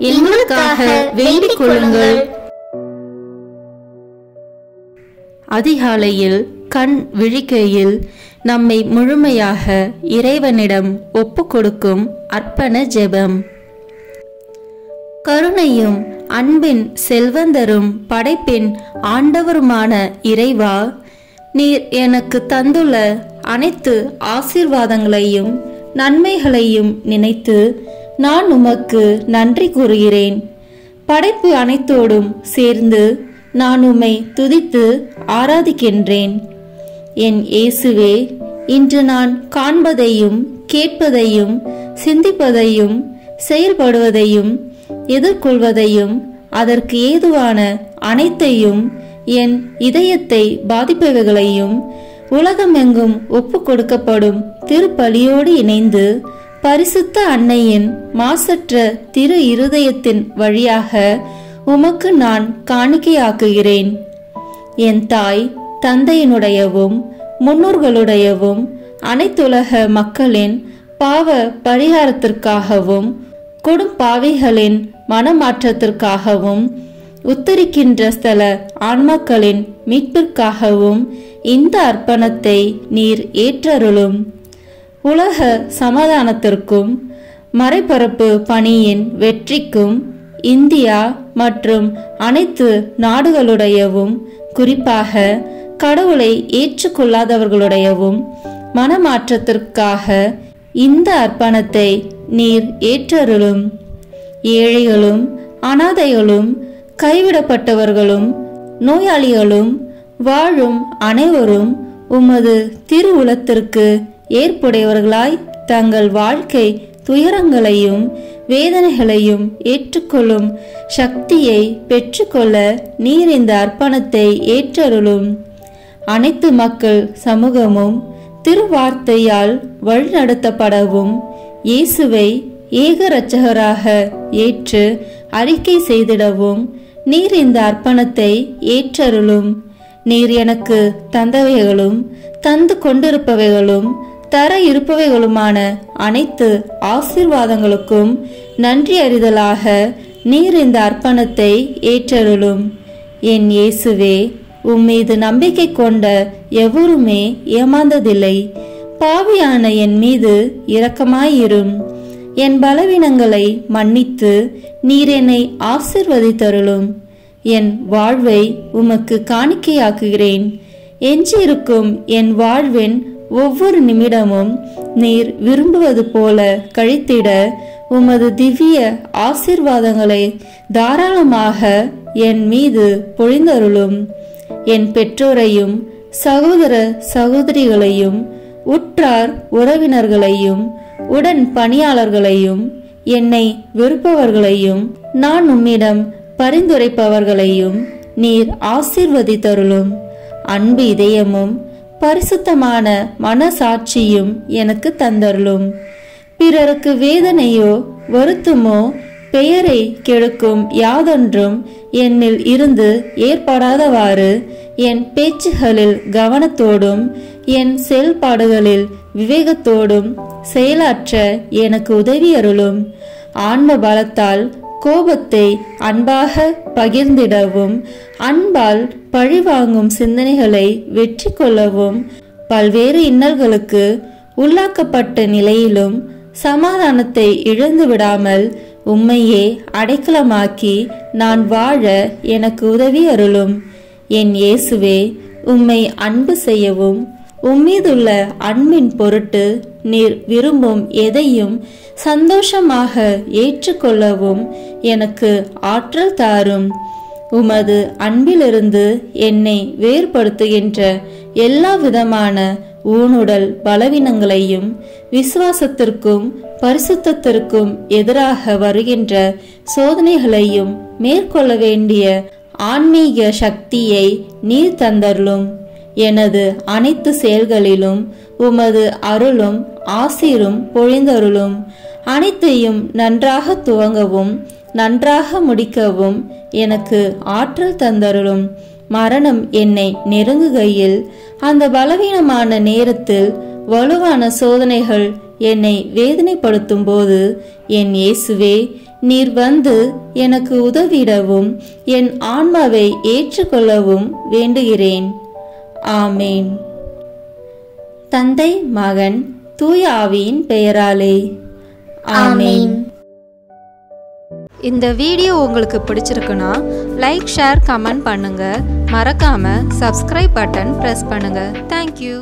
எங்களுக்காக வேண்டிக் கொள்ளுங்கள். அதிகாலையில் கண் விழிக்கையில் நம்மை முழுமையாக இறைவனிடம் ஒப்பு கொடுக்கும் அர்ப்பண ஜெபம். கருணையும் அன்பின் செல்வந்தரும் படைப்பின் ஆண்டவருமான இறைவா, நீர் எனக்கு தந்துள்ள அனைத்து ஆசீர்வாதங்களையும் நன்மைகளையும் நினைத்து நான் உமக்கு நன்றி கூறுகிறேன். படைப்பு அனைத்தோடும் சேர்ந்து நான் உம்மை துதித்து ஆராதிக்கின்றேன். என் இயேசுவே, இன்று நான் காண்பதையும் கேட்பதையும் சிந்திப்பதையும் செயல்படுவதையும் எதிர்கொள்வதையும் அதற்கு ஏதுவான அனைத்தையும் என் இதயத்தை பாதிப்பவைகளையும் உலகமெங்கும் ஒப்பு கொடுக்கப்படும் திருப்பலியோடு இணைந்து பரிசுத்த அன்னையின் மாசற்ற திரு இருதயத்தின் வழியாக உமக்கு நான் காணிக்கையாக்குகிறேன். என் தாய் தந்தையினுடையவும் முன்னோர்களுடையவும் அனைத்துலக மக்களின் பாவ பரிகாரத்திற்காகவும் கொடும்பாவிகளின் மனமாற்றத்திற்காகவும் உத்தரிக்கின்ற ஸ்தல ஆன்மாக்களின் மீட்பிற்காகவும் இந்த அர்ப்பணத்தை நீர் ஏற்றருளும். உலக சமாதானத்திற்கும் மறைபரப்பு பணியின் வெற்றிக்கும் இந்தியா மற்றும் அனைத்து நாடுகளுடையவும் குறிப்பாக கடவுளை ஏற்றுக்கொள்ளாதவர்களுடையவும் மனமாற்றத்திற்காக இந்த அர்ப்பணத்தை நீர் ஏற்றருளும். ஏழைகளும் அனாதைகளும் கைவிடப்பட்டவர்களும் நோயாளிகளும் வாழும் அனைவரும் உமது திருவுளத்திற்கு ஏற்புடையவர்களாய் தங்கள் வாழ்க்கை துயரங்களையும் வேதனைகளையும் ஏற்றுக்கொள்ளும் சக்தியை பெற்றுக்கொள்ள நீர் இந்த அர்ப்பணத்தை ஏற்றருளும். அனைத்து மக்கள் சமூகமும் திருவார்த்தையால் வழிநடத்தப்படவும் இயேசுவை ஏக இரட்சகராக ஏற்று அறிக்கை செய்திடவும் நீர் இந்த அர்ப்பணத்தை ஏற்றருளும். நீர் எனக்கு தந்தவைகளும் தந்து கொண்டிருப்பவைகளும் தர இருப்பவைகளுமான அனைத்து ஆசீர்வாதங்களுக்கும் நன்றி அறிதலாக நீர் இந்த அர்ப்பணத்தை ஏற்றருளும். என் இயேசுவே, உம்மீது நம்பிக்கை கொண்ட எவருமே ஏமாந்ததில்லை. பாவியான என் மீது இரக்கமாயிரும். என் பலவீனங்களை மன்னித்து நீர் என்னை ஆசிர்வதித்தருளும். என் வாழ்வை உமக்கு காணிக்கையாக்குகிறேன். எஞ்சியிருக்கும் என் வாழ்வின் ஒவ்வொரு நிமிடமும் நீர் விரும்புவது போல கழித்திட உமது திவ்ய ஆசீர்வாதங்களை தாராளமாக என் மீது பொழிந்தருளும். என் பெற்றோரையும் சகோதர சகோதரிகளையும் உற்றார் உறவினர்களையும் உடன் பணியாளர்களையும் என்னை வெறுப்பவர்களையும் நான் உம்மிடம் பரிந்துரைப்பவர்களையும் நீர் ஆசீர்வதித்தருளும். அன்பு இதயமும் பரிசுத்தமான மனசாட்சியும் எனக்கு தந்தருளும். பிறருக்கு வேதனையோ வருத்தமோ பெயரை கெடுக்கும் யாதொன்றும் என்னில் இருந்து ஏற்படாதவாறு என் பேச்சுகளில் கவனத்தோடும் என் செயல்பாடுகளில் விவேகத்தோடும் செயலாற்ற எனக்கு உதவி அருளும். ஆன்ம பலத்தால் கோபத்தை அன்பாக பகிர்ந்திடவும் அன்பால் பழிவாங்கும் சிந்தனைகளை வெற்றி கொள்ளவும் பல்வேறு இன்னல்களுக்கு உள்ளாக்கப்பட்ட நிலையிலும் சமாதானத்தை இழந்து விடாமல் உம்மையே அடைக்கலமாக்கி நான் வாழ எனக்கு உதவி அருளும். என் இயேசுவே, உம்மை அன்பு செய்யவும் உம்மீதுள்ள அன்பின் பொருட்டு நீர் விரும்பும் எதையும் சந்தோஷமாக ஏற்றுக்கொள்ளவும் எனக்கு ஆற்றல் தாரும். உமது அன்பிலிருந்து என்னை வேறுபடுத்துகின்ற எல்லா விதமான ஊனுடல் பலவீனங்களையும் விசுவாசத்திற்கும் பரிசுத்தத்திற்கும் எதிராக வருகின்ற சோதனைகளையும் மேற்கொள்ள வேண்டிய ஆன்மீக சக்தியை நீர் தந்தருளும். எனது அனைத்து செயல்களிலும் உமது அருளும் ஆசீரும் பொழிந்தருளும். அனைத்தையும் நன்றாக துவங்கவும் நன்றாக முடிக்கவும் எனக்கு ஆற்றல் தந்தருளும். மரணம் என்னை நெருங்குகையில் அந்த பலவீனமான நேரத்தில் வலுவான சோதனைகள் என்னை வேதனைப்படுத்தும் போது என் இயேசுவே, நீர் வந்து எனக்கு உதவிடவும் என் ஆன்மாவை ஏற்றுக்கொள்ளவும் வேண்டுகிறேன். ஆமேன். தந்தை, மகன், தூய ஆவியின் பெயராலே ஆமேன். இந்த வீடியோ உங்களுக்கு பிடிச்சிருக்குன்னா லைக், ஷேர், கமெண்ட் பண்ணுங்க. மறக்காம சப்ஸ்கிரைப் பட்டன் பிரஸ் பண்ணுங்க. தேங்க்யூ.